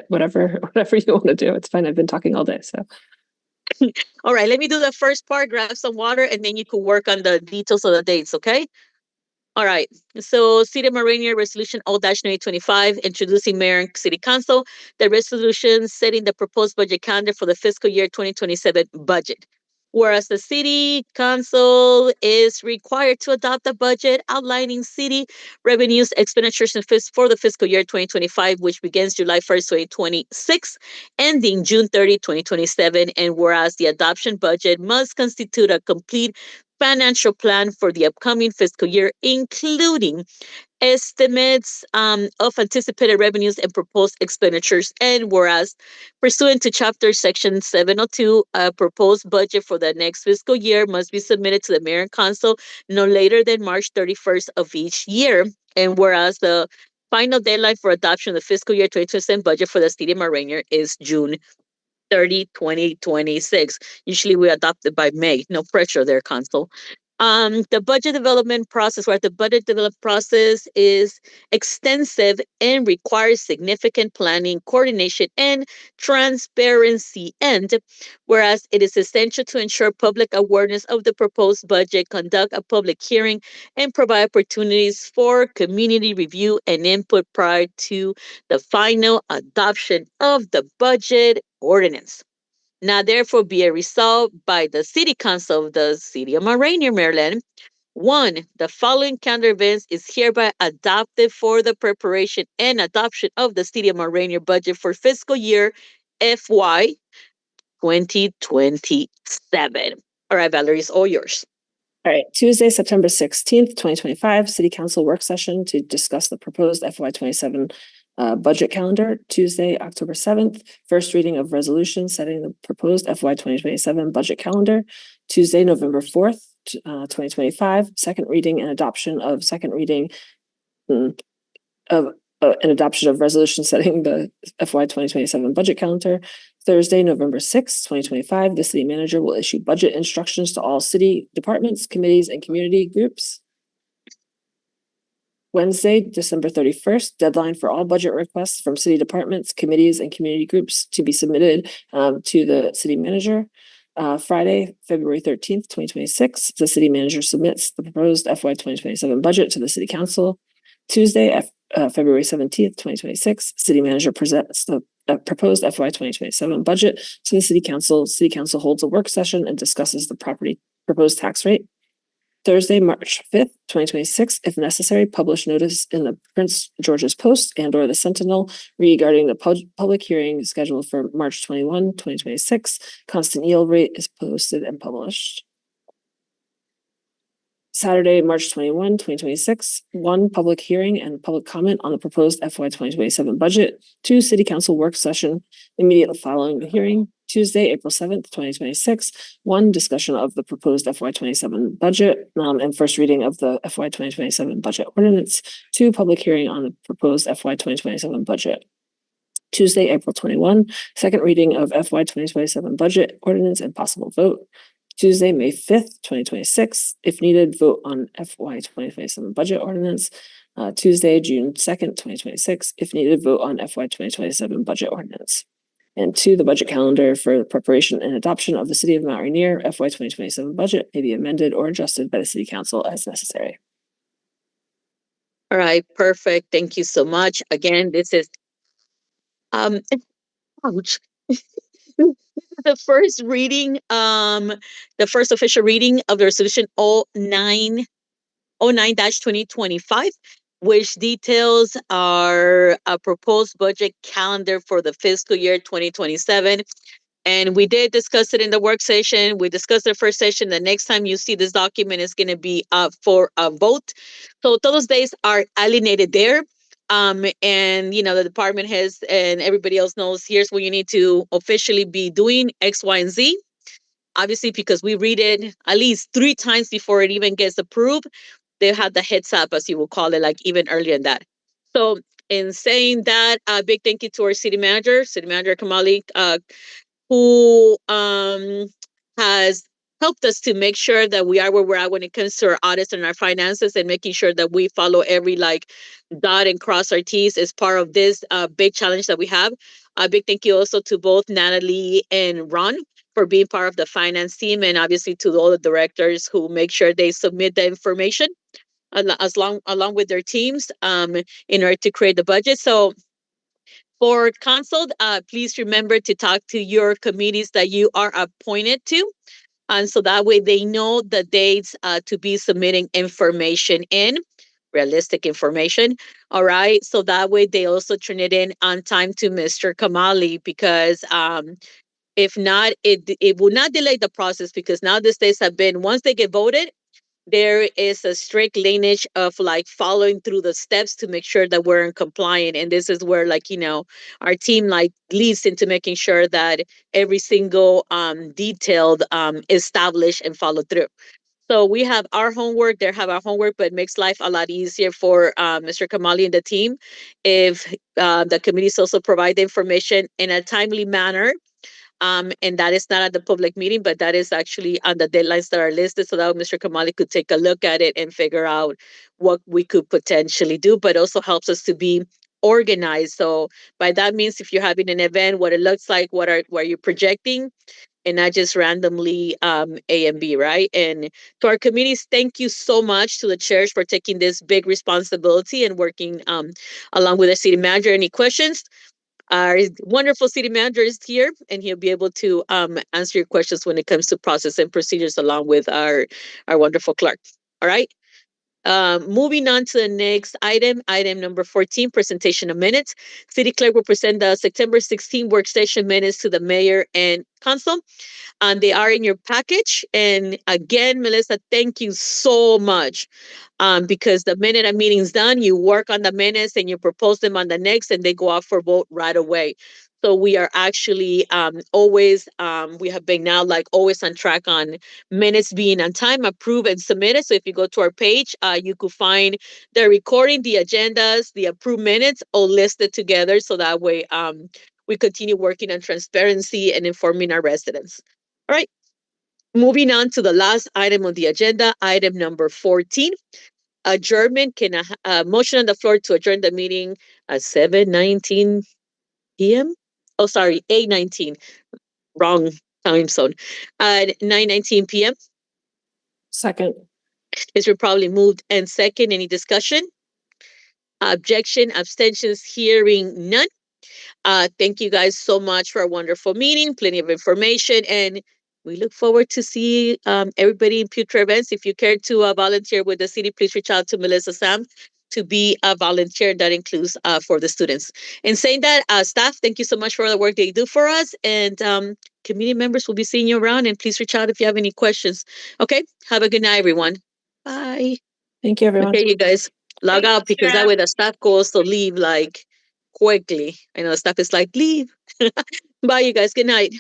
Whatever you want to do. It's fine. I've been talking all day. So. All right. Let me do the first part, grab some water, and then you can work on the details of the dates. Okay. All right. So City of Rainier Resolution 0-2025, introducing Mayor and City Council, the resolution setting the proposed budget calendar for the fiscal year 2027 budget. Whereas the City Council is required to adopt a budget outlining city revenues, expenditures, and for the fiscal year 2025, which begins July 1st, 2026, ending June 30, 2027. And whereas the adoption budget must constitute a complete financial plan for the upcoming fiscal year, including estimates of anticipated revenues and proposed expenditures. And whereas pursuant to Chapter Section 702, a proposed budget for the next fiscal year must be submitted to the Mayor and Council no later than March 31st of each year. And whereas the final deadline for adoption of the fiscal year 2027 budget for the City of Rainier is June 30, 2026. Usually we adopt it by May. No pressure there, Council. The budget development process, right? The budget development process is extensive and requires significant planning, coordination, and transparency. And whereas it is essential to ensure public awareness of the proposed budget, conduct a public hearing, and provide opportunities for community review and input prior to the final adoption of the budget ordinance. Now, therefore, be it resolved by the City Council of the City of Rainier, Maryland. 1, the following calendar events is hereby adopted for the preparation and adoption of the City of Rainier budget for fiscal year FY 2027. All right, Valerie, it's all yours. All right, Tuesday, September 16th, 2025, City Council work session to discuss the proposed FY27 budget calendar. Tuesday, October 7th, first reading of resolution setting the proposed FY 2027 budget calendar. Tuesday, November 4th, 2025, second reading and adoption of an adoption of resolution setting the FY 2027 budget calendar. Thursday, November 6th, 2025, the city manager will issue budget instructions to all city departments, committees, and community groups. Wednesday, December 31st, deadline for all budget requests from city departments, committees, and community groups to be submitted to the city manager. Friday, February 13th, 2026, the city manager submits the proposed FY 2027 budget to the city council. Tuesday, February 17th, 2026, city manager presents the proposed FY 2027 budget to the city council. City council holds a work session and discusses the property proposed tax rate. Thursday, March 5th, 2026, if necessary, publish notice in the Prince George's Post and or the Sentinel regarding the public hearing scheduled for March 21, 2026. Constant yield rate is posted and published. Saturday, March 21, 2026, 1 public hearing and public comment on the proposed FY 2027 budget. 2 city council work session immediately following the hearing. Tuesday, April 7th, 2026, 1 discussion of the proposed FY 27 budget and first reading of the FY 2027 budget ordinance. 2 public hearing on the proposed FY 2027 budget. Tuesday, April 21, second reading of FY 2027 budget ordinance and possible vote. Tuesday, May 5th, 2026, if needed, vote on FY 2027 budget ordinance. Tuesday, June 2nd, 2026, if needed, vote on FY 2027 budget ordinance. And 2, the budget calendar for the preparation and adoption of the City of Mount Rainier FY 2027 budget may be amended or adjusted by the City Council as necessary. All right, perfect. Thank you so much. Again, this is ouch. The first reading, the first official reading of the resolution 09-2025, which details our proposed budget calendar for the fiscal year 2027. And we did discuss it in the work session. We discussed the first session. The next time you see this document is going to be up for a vote. So those days are alienated there. And you know, the department heads and everybody else knows here's what you need to officially be doing X, Y, and Z. Obviously, because we read it at least 3 times before it even gets approved, they had the heads up, as you will call it, like even earlier than that. So in saying that, a big thank you to our city manager Kamali, who has helped us to make sure that we are where we're at when it comes to our audits and our finances, and making sure that we follow every dot and cross our T's as part of this big challenge that we have. A big thank you also to both Natalie and Ron for being part of the finance team, and obviously to all the directors who make sure they submit the information along with their teams in order to create the budget. So for council, please remember to talk to your committees that you are appointed to. And so that way they know the dates to be submitting information in, realistic information. All right. So that way they also turn it in on time to Mr. Kamali, because if not, it will not delay the process, because now these days have been, once they get voted, there is a strict lineage of following through the steps to make sure that we're in compliant. And this is where our team leads into making sure that every single detailed established and followed through. So we have our homework, they have our homework, but it makes life a lot easier for Mr. Kamali and the team if the committees also provide the information in a timely manner. And that is not at the public meeting, but that is actually on the deadlines that are listed, so that Mr. Kamali could take a look at it and figure out what we could potentially do, but also helps us to be organized. So by that means, if you're having an event, what it looks like, what you're projecting, and not just randomly A and B, right? And to our committees, thank you so much to the chairs for taking this big responsibility and working along with the city manager. Any questions? Our wonderful city manager is here, and he'll be able to answer your questions when it comes to process and procedures, along with our wonderful clerk. All right. Moving on to the next item number 14, presentation of minutes. City clerk will present the September 16 work session minutes to the mayor and council. And they are in your package. And again, Melissa, thank you so much. Because the minute a meeting's done, you work on the minutes and you propose them on the next, and they go out for vote right away. So we are actually always, we have been now like always on track on minutes being on time, approved and submitted. So if you go to our page, you could find the recording, the agendas, the approved minutes all listed together. So that way we continue working on transparency and informing our residents. All right. Moving on to the last item on the agenda, item number 14. Adjournment. Can I motion on the floor to adjourn the meeting at 7:19 p.m.? Oh, sorry, 8:19. Wrong time zone. At 9:19 p.m. Second. It's been probably moved and second. Any discussion? Objection, abstentions, hearing none. Thank you guys so much for a wonderful meeting, plenty of information, and we look forward to see everybody in future events. If you care to volunteer with the city, please reach out to Melissa Sam to be a volunteer. That includes for the students. And saying that, staff, thank you so much for all the work they do for us. And community members will be seeing you around. And please reach out if you have any questions. Okay, have a good night, everyone. Bye. Thank you, everyone. Okay, you guys log out Thanks, because that Jeff. way the staff can also leave like quickly. I know the staff is like, leave. Bye, you guys. Good night.